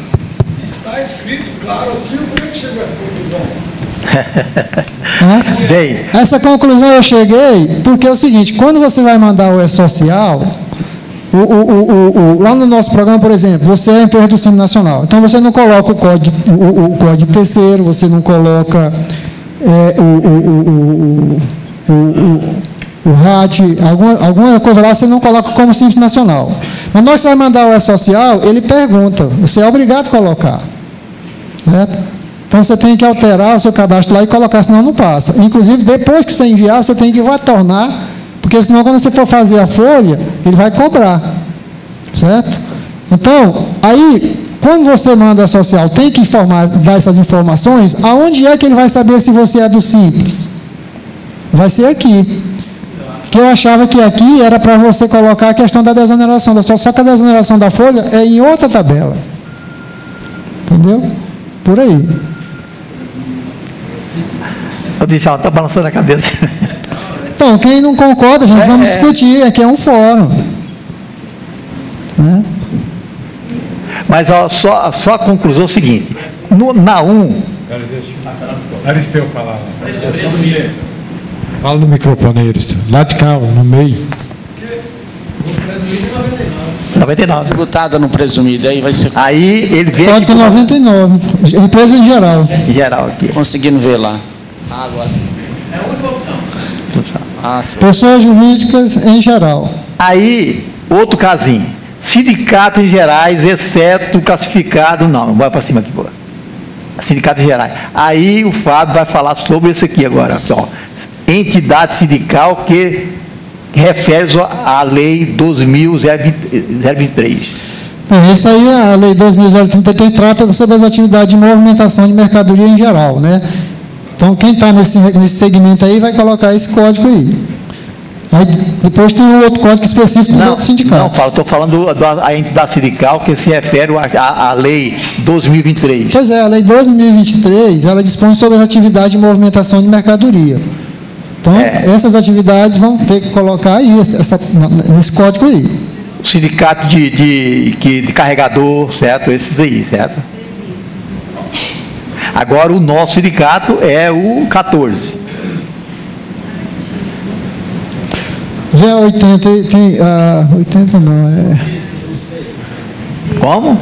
Está escrito claro assim, como é que chegou a essa conclusão? Essa conclusão eu cheguei porque é o seguinte, quando você vai mandar o E-Social, lá no nosso programa, por exemplo, você é empresa do Simples Nacional, então você não coloca o código terceiro, você não coloca o RAT, alguma coisa lá você não coloca como Simples Nacional. Mas nós, você vai mandar o E-Social, ele pergunta, você é obrigado a colocar, certo? Então, você tem que alterar o seu cadastro lá e colocar, senão não passa. Inclusive, depois que você enviar, você tem que retornar, porque senão, quando você for fazer a folha, ele vai cobrar. Certo? Então, aí, quando você manda a social, tem que dar essas informações, aonde é que ele vai saber se você é do Simples? Vai ser aqui. Porque eu achava que aqui era para você colocar a questão da desoneração da folha, só que a desoneração da folha é em outra tabela. Entendeu? Por aí. O Djalma está balançando a cabeça. Então, quem não concorda, a gente vamos discutir, aqui é um fórum. Né? Mas ó, só a conclusão é o seguinte, na 1... Aristeu falar. Fala no microfone, Aristeu. Lá de cá, no meio. 99. Tributada no presumido, aí vai ser... Aí ele vê... Código 99, empresa em geral. Em geral aqui. Conseguindo ver lá. Agora. É a única opção. Pessoas jurídicas em geral. Aí, outro casinho. Sindicatos gerais, exceto classificado... Não, vai para cima aqui, pô. Sindicatos gerais. Aí o Fábio vai falar sobre isso aqui agora. Ó. Entidade sindical que refere à Lei 12.023. Isso aí, a Lei 12.033 trata sobre as atividades de movimentação de mercadoria em geral, né? Então, quem está nesse segmento aí vai colocar esse código aí. Aí depois tem um outro código específico dos outros sindicatos. Não, Paulo, estou falando da entidade sindical que se refere à Lei 12.023. Pois é, a Lei 12.023, ela dispõe sobre as atividades de movimentação de mercadoria. Então, essas atividades vão ter que colocar aí, nesse código aí. O sindicato de carregador, certo? Esses aí, certo? Agora, o nosso sindicato é o 14. Já é 80, 80 não, é... Como?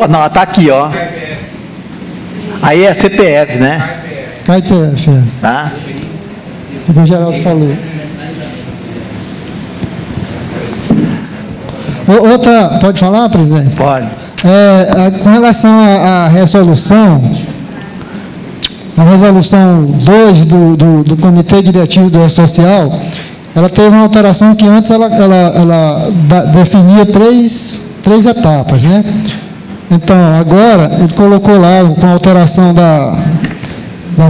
Não, está aqui, ó. Aí é CPF, né? KPF, é. Tá? O que o Geraldo falou. Outra, pode falar, presidente? Pode. Com relação à resolução, a resolução 2 do Comitê Diretivo do E-Social, ela teve uma alteração que antes ela definia três etapas, né? Então, agora, ele colocou lá, com a alteração da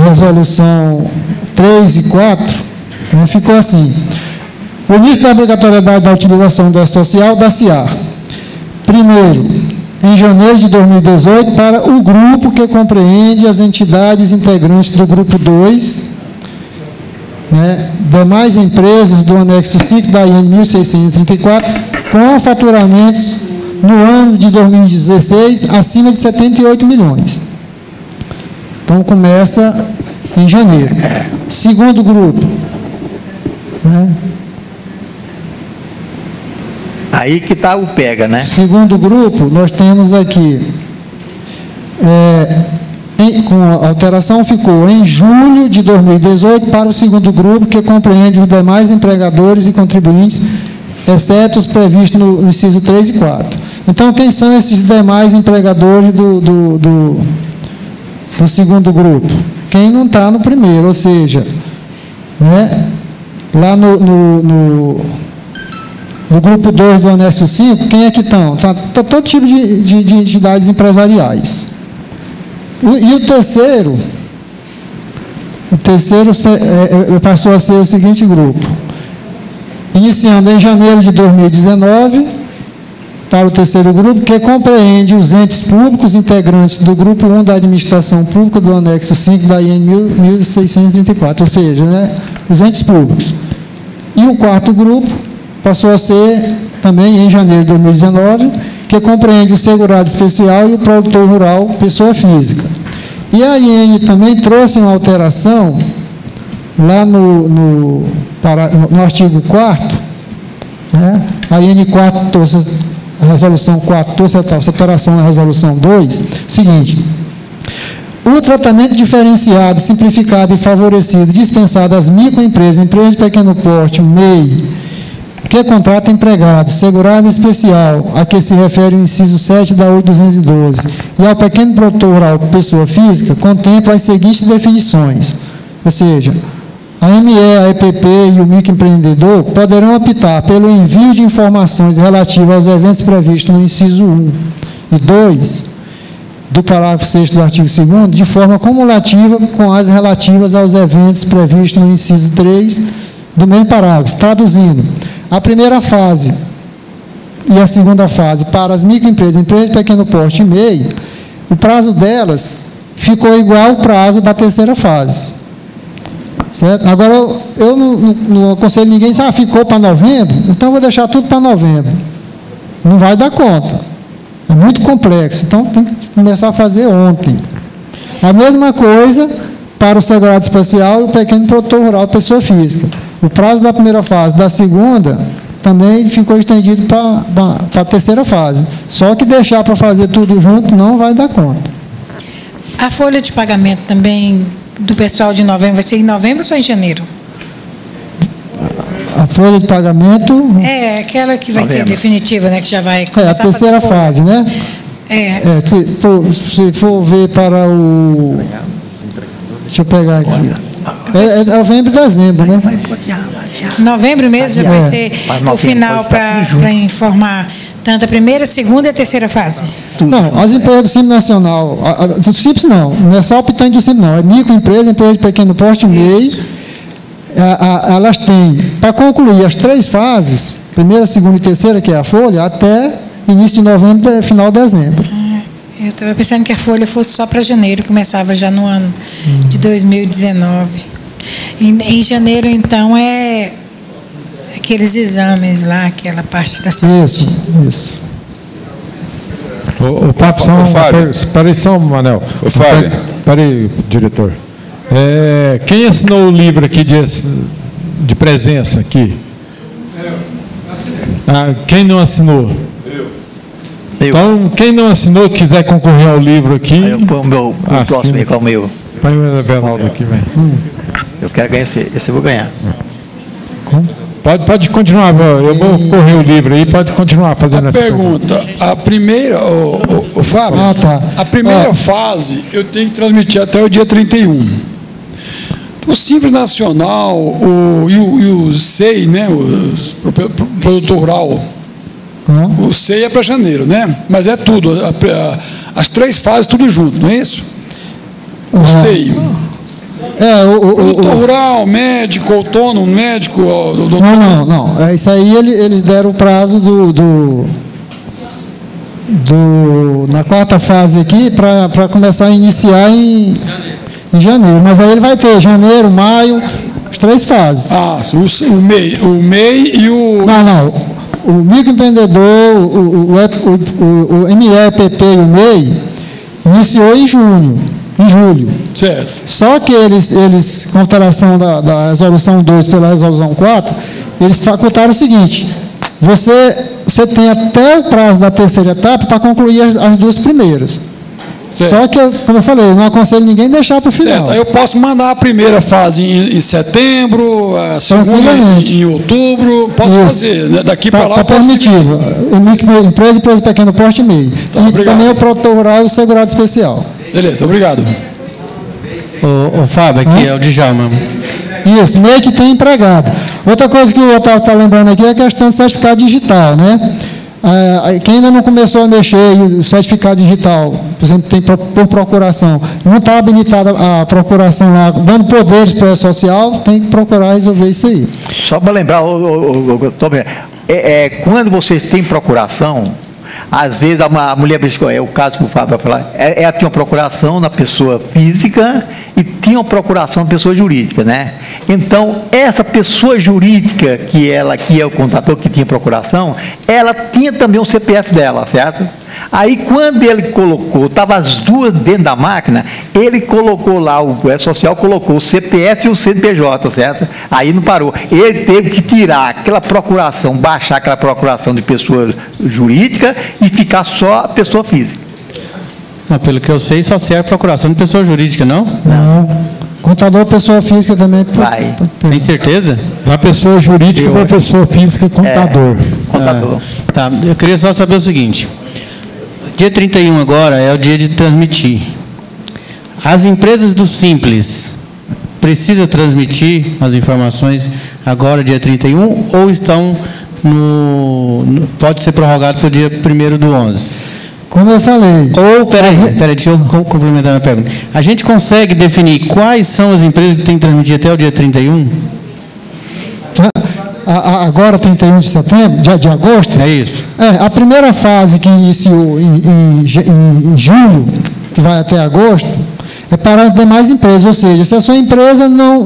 resolução 3 e 4, né, ficou assim: o início da obrigatoriedade da utilização do E-Social dar-se-á, primeiro, em janeiro de 2018, para o grupo que compreende as entidades integrantes do grupo 2, né, demais empresas do anexo 5 da IN 1634, com faturamentos no ano de 2016 acima de 78 milhões. Então, começa em janeiro. Segundo grupo. Né? Aí que está o pega, né? Segundo grupo, nós temos aqui, com a alteração ficou em julho de 2018 para o segundo grupo, que compreende os demais empregadores e contribuintes, exceto os previstos no inciso 3 e 4. Então, quem são esses demais empregadores do segundo grupo? Quem não está no primeiro, ou seja, né, lá no grupo 2 do anexo 5, quem é que estão? Tá todo tipo de entidades empresariais. E o terceiro passou a ser o seguinte grupo. Iniciando em janeiro de 2019, para o terceiro grupo, que compreende os entes públicos integrantes do grupo 1 da administração pública do anexo 5 da IN 1634, ou seja, né, os entes públicos. E o quarto grupo passou a ser também em janeiro de 2019, que compreende o segurado especial e o produtor rural, pessoa física. E a IN também trouxe uma alteração lá no artigo 4º, né? A IN 4 trouxe a resolução 4, trouxe essa alteração na resolução 2, seguinte: o tratamento diferenciado, simplificado e favorecido dispensado às microempresas, empresas de pequeno porte, MEI, que contrata empregado, segurado especial, a que se refere o inciso 7 da 8.212, e ao pequeno produtor rural, pessoa física, contempla as seguintes definições, ou seja, a ME, a EPP e o microempreendedor poderão optar pelo envio de informações relativas aos eventos previstos no inciso 1 e 2 do parágrafo 6º do artigo 2º, de forma cumulativa com as relativas aos eventos previstos no inciso 3 do mesmo parágrafo. Traduzindo, a primeira fase e a segunda fase para as microempresas, empresas de pequeno porte e MEI, o prazo delas ficou igual ao prazo da terceira fase. Certo? Agora, eu não aconselho ninguém a dizer, ficou para novembro, então eu vou deixar tudo para novembro. Não vai dar conta. É muito complexo, então tem que começar a fazer ontem. A mesma coisa para o segurado especial e o pequeno produtor rural, pessoa física. O prazo da primeira fase, da segunda, também ficou estendido para a terceira fase. Só que deixar para fazer tudo junto não vai dar conta. A folha de pagamento também do pessoal de novembro vai ser em novembro ou só em janeiro? A folha de pagamento... É, aquela que vai ser definitiva, né? Que já vai começar a terceira fase, né? Se for ver para o... Deixa eu pegar aqui. É novembro e dezembro, né? Novembro mesmo já vai ser o final para informar tanto a primeira, a segunda e a terceira fase? Não, as empresas do Simples Nacional, do Simples não é só o pitante do Simples não, é microempresa, empresa de pequeno porte, MEI, elas têm, para concluir as três fases, primeira, segunda e terceira, que é a folha, até início de novembro, final de dezembro. Eu estava pensando que a folha fosse só para janeiro, começava já no ano de 2019. Em janeiro, então, é aqueles exames lá, aquela parte da saúde. Isso. O Fábio, espera aí só, Manel. O Fábio. Espera aí, diretor. Quem assinou o livro aqui de presença aqui? Quem não assinou? Então, quem não assinou, quiser concorrer ao livro aqui... Aí eu ponho o meu próximo aí, qual é o meu? Põe o Everaldo aqui, vem. Eu quero ganhar esse eu vou ganhar. Pode continuar, eu vou correr o livro aí, pode continuar fazendo essa pergunta. A primeira, o Fábio, a primeira fase eu tenho que transmitir até o dia 31. O Simples Nacional e o SEI, né, o produtor rural, o SEI é para janeiro, né? Mas é tudo, as três fases tudo junto, não é isso? O SEI. Produtor rural, médico, autônomo, médico... Não. Isso aí eles deram o prazo na quarta fase aqui para começar a iniciar em janeiro. Mas aí ele vai ter janeiro, maio, as três fases. O MEI e o... Não. O microempreendedor, o MEPP e o MEI iniciou em julho. Certo. Só que eles com alteração da resolução 2 pela resolução 4, eles facultaram o seguinte: você tem até o prazo da terceira etapa para concluir as duas primeiras. Certo. Só que, como eu falei, eu não aconselho ninguém deixar para o final. Certo. Eu posso mandar a primeira fase em setembro, a segunda em outubro, posso fazer, né? Daqui para lá. Está permitido. Empresa pequeno porte e meio. Tá, e obrigado. Também o produtor rural e o segurado especial. Beleza, obrigado. O Fábio, aqui é o Djalma. Isso, meio que tem empregado. Outra coisa que o Otávio está lembrando aqui é a questão do certificado digital, né? Quem ainda não começou a mexer, o certificado digital, por exemplo, tem por procuração, não está habilitada a procuração lá, dando poderes para a social, tem que procurar resolver isso aí. Só para lembrar, quando vocês têm procuração, às vezes a mulher, é o caso que o Fábio vai falar, ela tinha uma procuração na pessoa física e tinha uma procuração na pessoa jurídica, né? Então, essa pessoa jurídica, que é o contador que tinha procuração, ela tinha também o CPF dela, certo? Aí, quando ele colocou, estavam as duas dentro da máquina, ele colocou lá, o social colocou o CPF e o CNPJ, certo? Aí não parou. Ele teve que tirar aquela procuração, baixar aquela procuração de pessoa jurídica e ficar só a pessoa física. Não, pelo que eu sei, só serve procuração de pessoa jurídica, não? Não. Contador, pessoa física também. Vai. Tem certeza? Da pessoa jurídica para pessoa física, contador. Contador. Tá, eu queria só saber o seguinte. Dia 31 agora é o dia de transmitir. As empresas do Simples precisam transmitir as informações agora, dia 31, ou estão pode ser prorrogado para o dia 1º/11? Como eu falei. Ou, peraí, deixa eu complementar a minha pergunta. A gente consegue definir quais são as empresas que têm que transmitir até o dia 31? Agora, 31 de setembro, de agosto? É isso. A primeira fase que iniciou em julho, que vai até agosto, é para as demais empresas. Ou seja, se a sua empresa não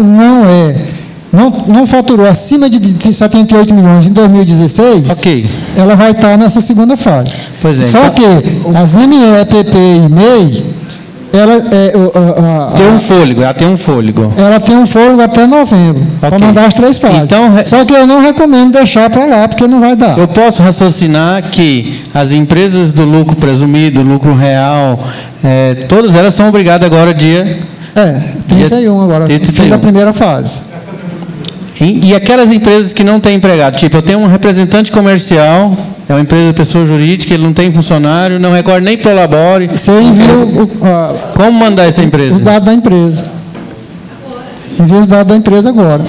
faturou acima de 78 milhões em 2016, ok, ela vai estar nessa segunda fase. Pois é. Só que as ME, PP e MEI, ela tem um fôlego, ela tem um fôlego. Ela tem um fôlego até novembro, para mandar as 3 fases. Então, só que eu não recomendo deixar para lá, porque não vai dar. Eu posso raciocinar que as empresas do lucro presumido, lucro real, todas elas são obrigadas agora dia 31 agora, 31. Da primeira fase. E aquelas empresas que não têm empregado, tipo, eu tenho um representante comercial, é uma empresa de pessoa jurídica, ele não tem funcionário, não recorre nem para o Labore. Você envia como mandar essa empresa? Os dados da empresa. Envia os dados da empresa agora.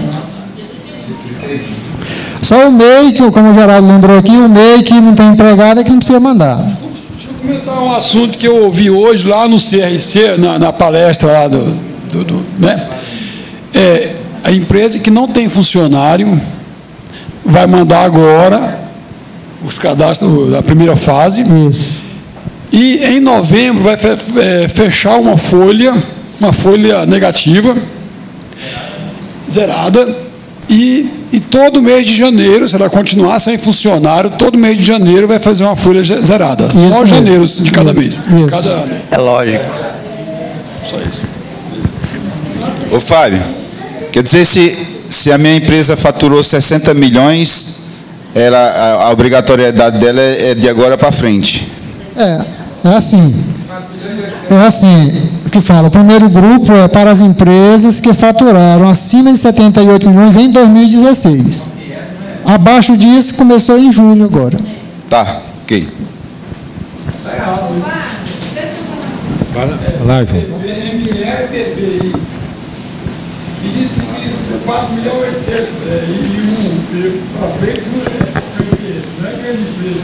Só o MEI, como o Geraldo lembrou aqui, o MEI que não tem empregado é que não precisa mandar. Deixa eu comentar um assunto que eu ouvi hoje lá no CRC, na palestra lá né? A empresa que não tem funcionário vai mandar agora os cadastros da primeira fase. Isso. E em novembro vai fechar uma folha negativa, zerada, e todo mês de janeiro, se ela continuar sem funcionário, todo mês de janeiro vai fazer uma folha zerada. Isso só mesmo. janeiro de cada mês, de cada ano. É lógico. Só isso. Ô Fábio, quer dizer, se a minha empresa faturou 60 milhões, a obrigatoriedade dela é de agora para frente. É assim, o que fala, o primeiro grupo é para as empresas que faturaram acima de 78 milhões em 2016. Abaixo disso, começou em julho agora. Tá, ok. Live. PPI. E diz que 4 milhões e 800 para frente, não é grande empresa.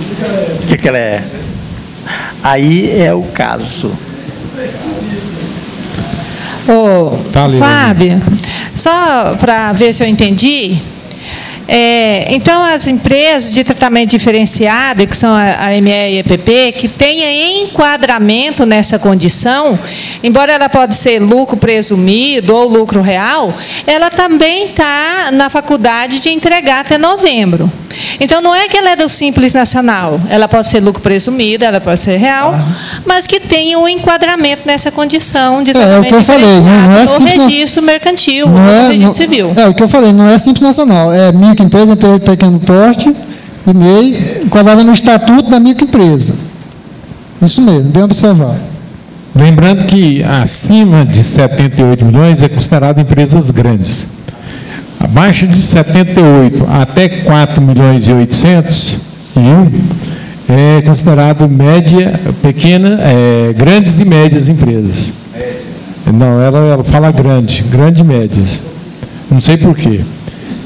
O que ela é? Aí é o caso. Fábio, só para ver se eu entendi, então as empresas de tratamento diferenciado, que são a ME e a EPP, que tenha enquadramento nessa condição, embora ela pode ser lucro presumido ou lucro real, ela também está na faculdade de entregar até novembro. Então, não é que ela é do Simples Nacional. Ela pode ser lucro presumido, ela pode ser real, mas que tenha um enquadramento nessa condição de É o que eu falei, não é o Simples registro mercantil, não é, o registro civil. É o que eu falei, não é Simples Nacional, é microempresa, empresa de pequeno porte e MEI, enquadrada no estatuto da microempresa. Isso mesmo, bem observado. Lembrando que acima de 78 milhões é considerado empresas grandes. Abaixo de 78 até 4 milhões e 801 é considerado média, pequena, grandes e médias empresas. Não, ela fala grande e médias. Não sei por quê.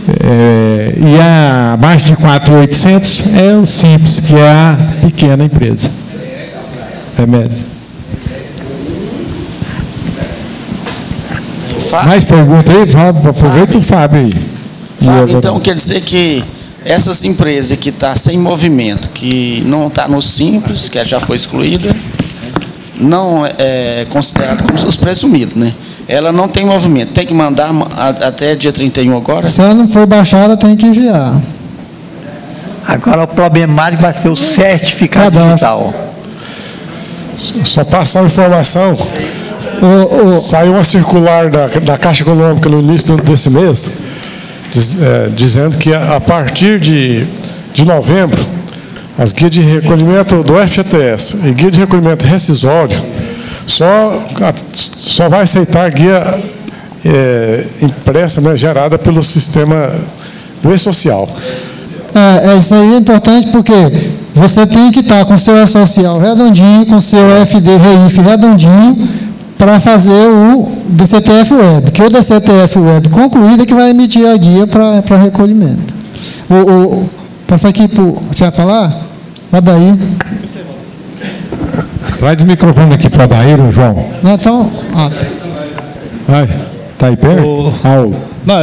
E abaixo de 4.800 é o simples, que é a pequena empresa. É média. Mais pergunta aí? Aproveita o Fábio aí. Fábio, então quer dizer que essas empresas que estão sem movimento, que não está no Simples, que já foi excluída, não é considerado como seus presumidos, né? Ela não tem movimento, tem que mandar até dia 31 agora? Se ela não for baixada, tem que enviar. Agora o problemático vai ser o certificado digital. Só passar a informação. Saiu uma circular da Caixa Econômica no início desse mês, dizendo que a partir de novembro, as guias de recolhimento do FGTS e guia de recolhimento rescisório só vai aceitar guia impressa, né, gerada pelo sistema do E-Social. Isso aí é importante porque você tem que estar com o seu E-Social redondinho, com o seu FD REIF redondinho, para fazer o DCTF Web, que o DCTF Web concluído é que vai emitir a guia para recolhimento. Passa aqui para o... Você vai falar? Vai daí. Traz o microfone aqui para daí, João. Não, então... Vai. Está aí perto? Não,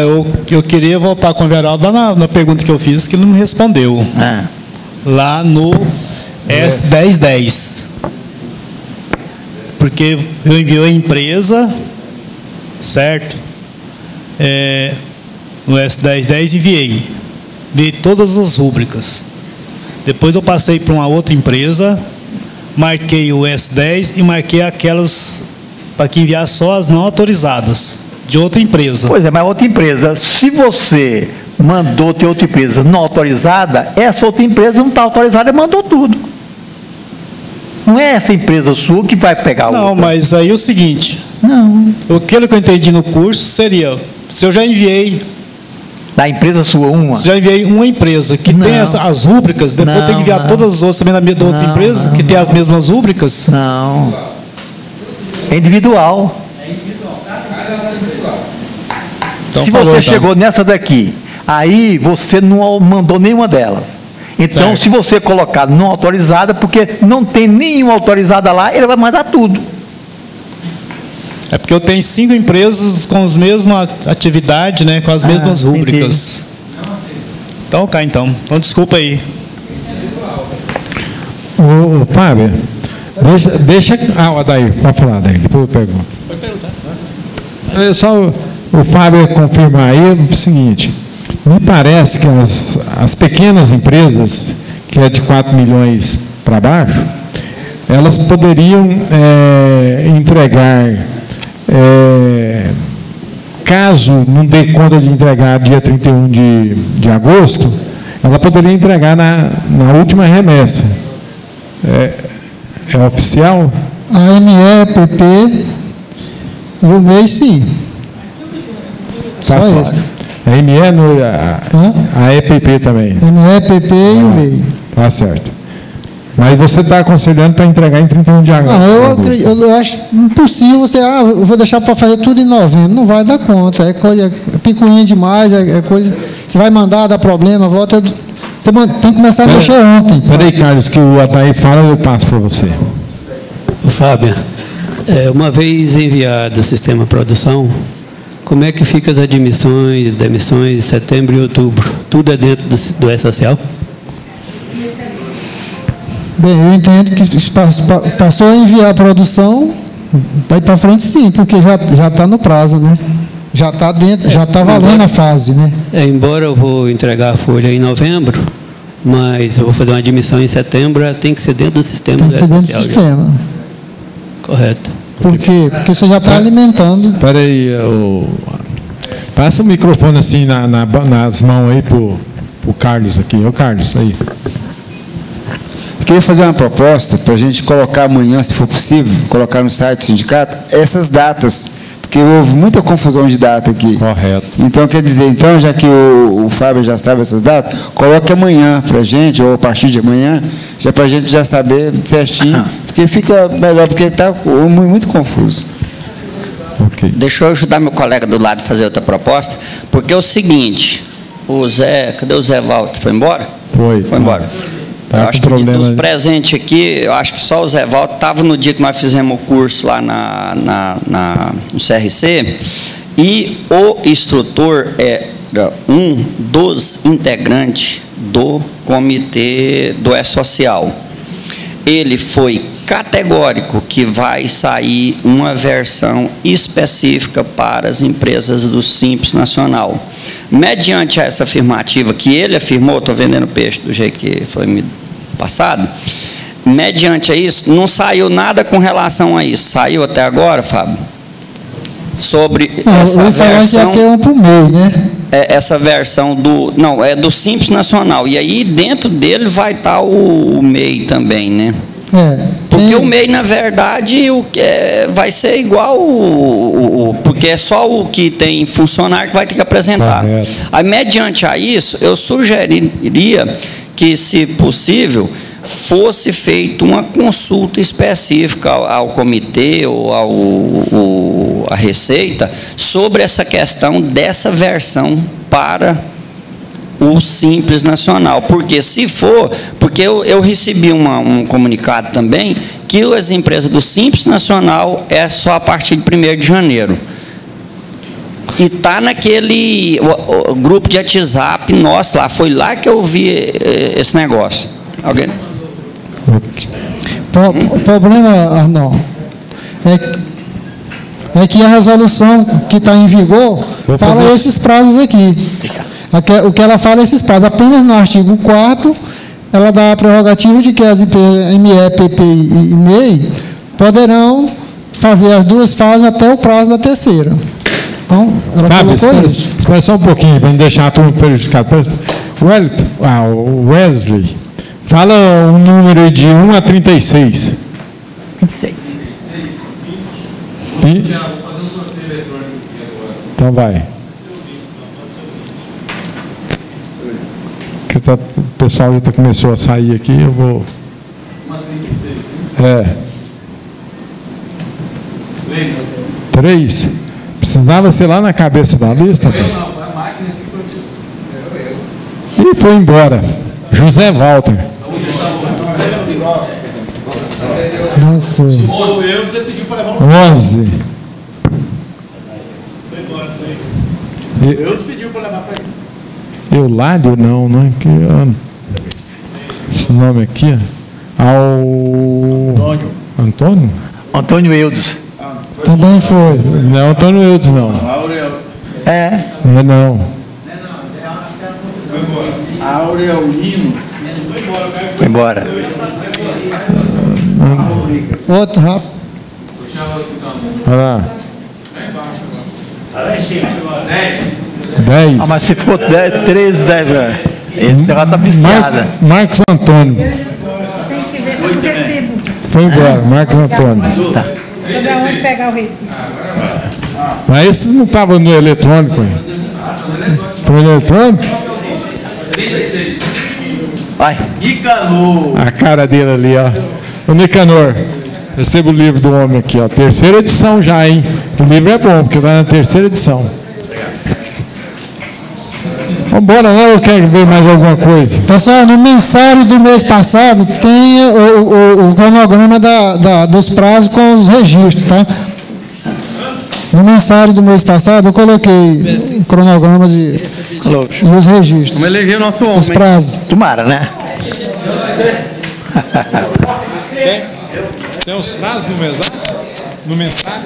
eu queria voltar com o Everaldo lá na pergunta que eu fiz, que ele não me respondeu. Lá no S1010. Porque eu enviei a empresa, certo? No S1010 enviei todas as rúbricas. Depois eu passei para uma outra empresa, marquei o S10 e marquei aquelas para que enviar só as não autorizadas de outra empresa. Pois é, mas outra empresa, se você mandou ter outra empresa não autorizada, essa outra empresa não está autorizada e mandou tudo. Não é essa empresa sua que vai pegar o. Não, mas aí é o seguinte. Não. Aquilo que eu entendi no curso seria, se eu já enviei. Da empresa sua, uma? Já enviei uma empresa que tem as rúbricas, depois tem que enviar todas as outras também da outra empresa, que tem as mesmas rúbricas? Não. É individual. Então, se você chegou nessa daqui, aí você não mandou nenhuma delas. Então, certo. Se você colocar não autorizada, porque não tem nenhuma autorizada lá, ele vai mandar tudo. É porque eu tenho 5 empresas com as mesmas atividades, né, com as mesmas rúbricas. Então, então desculpa aí. Ô, Fábio, deixa... Adair, pode falar, Adair, depois eu pergunto. Pode perguntar. Só o Fábio confirmar aí o seguinte... Me parece que as pequenas empresas, que é de 4 milhões para baixo, elas poderiam entregar, caso não dê conta de entregar dia 31 de agosto, ela poderia entregar na última remessa. É oficial? A ME, PP e o MEI, sim. Tá só isso. A ME, a EPP também. ME, PP e o MEI. Tá certo. Mas você está aconselhando para entregar em 31 de agosto? Não, eu acho impossível você, eu vou deixar para fazer tudo em novembro. Não vai dar conta. É coisa picuinha demais, é coisa. Você vai mandar, dá problema, volta. Você tem que começar a mexer ontem. Peraí, Carlos, que o Adair fala, eu passo para você. Fábio, uma vez enviado o sistema produção, como é que fica as admissões, demissões de setembro e outubro? Tudo é dentro do E-Social? Bem, eu entendo que passou a enviar a produção, vai para frente sim, porque já está no prazo, né? Já está dentro, já está valendo a fase, né? Embora eu vou entregar a folha em novembro, mas eu vou fazer uma admissão em setembro, tem que ser dentro do sistema. Tem que ser dentro do sistema. Correto. Por quê? Porque você já está alimentando. Espera aí, passa o microfone assim nas mãos aí pro Carlos aqui. Ô Carlos, aí. Eu queria fazer uma proposta para a gente colocar amanhã, se for possível, colocar no site do sindicato, essas datas, porque houve muita confusão de data aqui. Correto. Então, quer dizer, então, já que o Fábio já sabe essas datas, coloque amanhã para a gente, ou a partir de amanhã, já para a gente já saber certinho, porque fica melhor, porque está muito confuso. Okay. Deixa eu ajudar meu colega do lado a fazer outra proposta, porque é o seguinte, cadê o Zé Walter? Foi embora? Foi embora. Tá, eu acho que dos presentes aqui, eu acho que só o Zé Walter estava no dia que nós fizemos o curso lá no CRC, e o instrutor era um dos integrantes do comitê do E-Social. Ele foi categórico que vai sair uma versão específica para as empresas do Simples Nacional. Mediante essa afirmativa que ele afirmou, estou vendendo peixe do jeito que foi me passado, mediante a isso, não saiu nada com relação a isso. Saiu até agora, Fábio? Sobre essa versão... que é um pro meio, né? Essa versão do Simples Nacional. E aí, dentro dele, vai estar o MEI também, né? Porque o MEI, na verdade, vai ser igual porque é só o que tem funcionário que vai ter que apresentar. Aí, mediante a isso, eu sugeriria que, se possível, fosse feita uma consulta específica ao comitê ou à Receita sobre essa questão dessa versão para o Simples Nacional, porque se for, porque eu recebi um comunicado também que as empresas do Simples Nacional é só a partir de 1º de janeiro. E está naquele grupo de WhatsApp nosso lá, foi lá que eu vi esse negócio. Alguém? O problema, Arnaldo, é que a resolução que está em vigor fala esses prazos aqui. O que ela fala é esses prazos. Apenas no artigo 4º, ela dá a prerrogativa de que as empresas ME, PP e MEI poderão fazer as duas fases até o prazo da terceira. Então, ela colocou isso. Espera só um pouquinho, para não deixar a turma prejudicada. O Wesley, fala um número aí de 1 a 36. 26. Vou fazer um sorteio eletrônico aqui agora. Então vai. O pessoal já começou a sair aqui, eu vou... 3? Precisava ser lá na cabeça da lista? E foi embora. José Walter. Nossa. 11. Eu te pedi para levar para ele. Eulário, não é? Esse nome aqui, Antônio? Antônio Eudes. Também foi. Não, Antônio Eudes, não. Não é não. Aurelino. Foi embora. Outro rápido. Olha lá. 10. Mas se for 10, 13, 10, ele está piscada. Marcos Antônio. Tem que ver se eu recebo. Foi embora, Marcos Antônio. Tá. Vamos pegar o recibo. Mas esse não estava no eletrônico, hein? Foi no eletrônico? 36. Vai. Nicanor. A cara dele ali, ó. O Nicanor. Receba o livro do homem aqui, ó. 3ª edição já, hein? O livro é bom, porque vai na 3ª edição. Vamos embora, né? Eu quero ver mais alguma coisa. Pessoal, no mensário do mês passado tem o cronograma dos prazos com os registros, tá? No mensário do mês passado eu coloquei o cronograma e os registros. Vamos eleger o nosso homem. Os prazos. Tomara, né? Tem os prazos no mensário?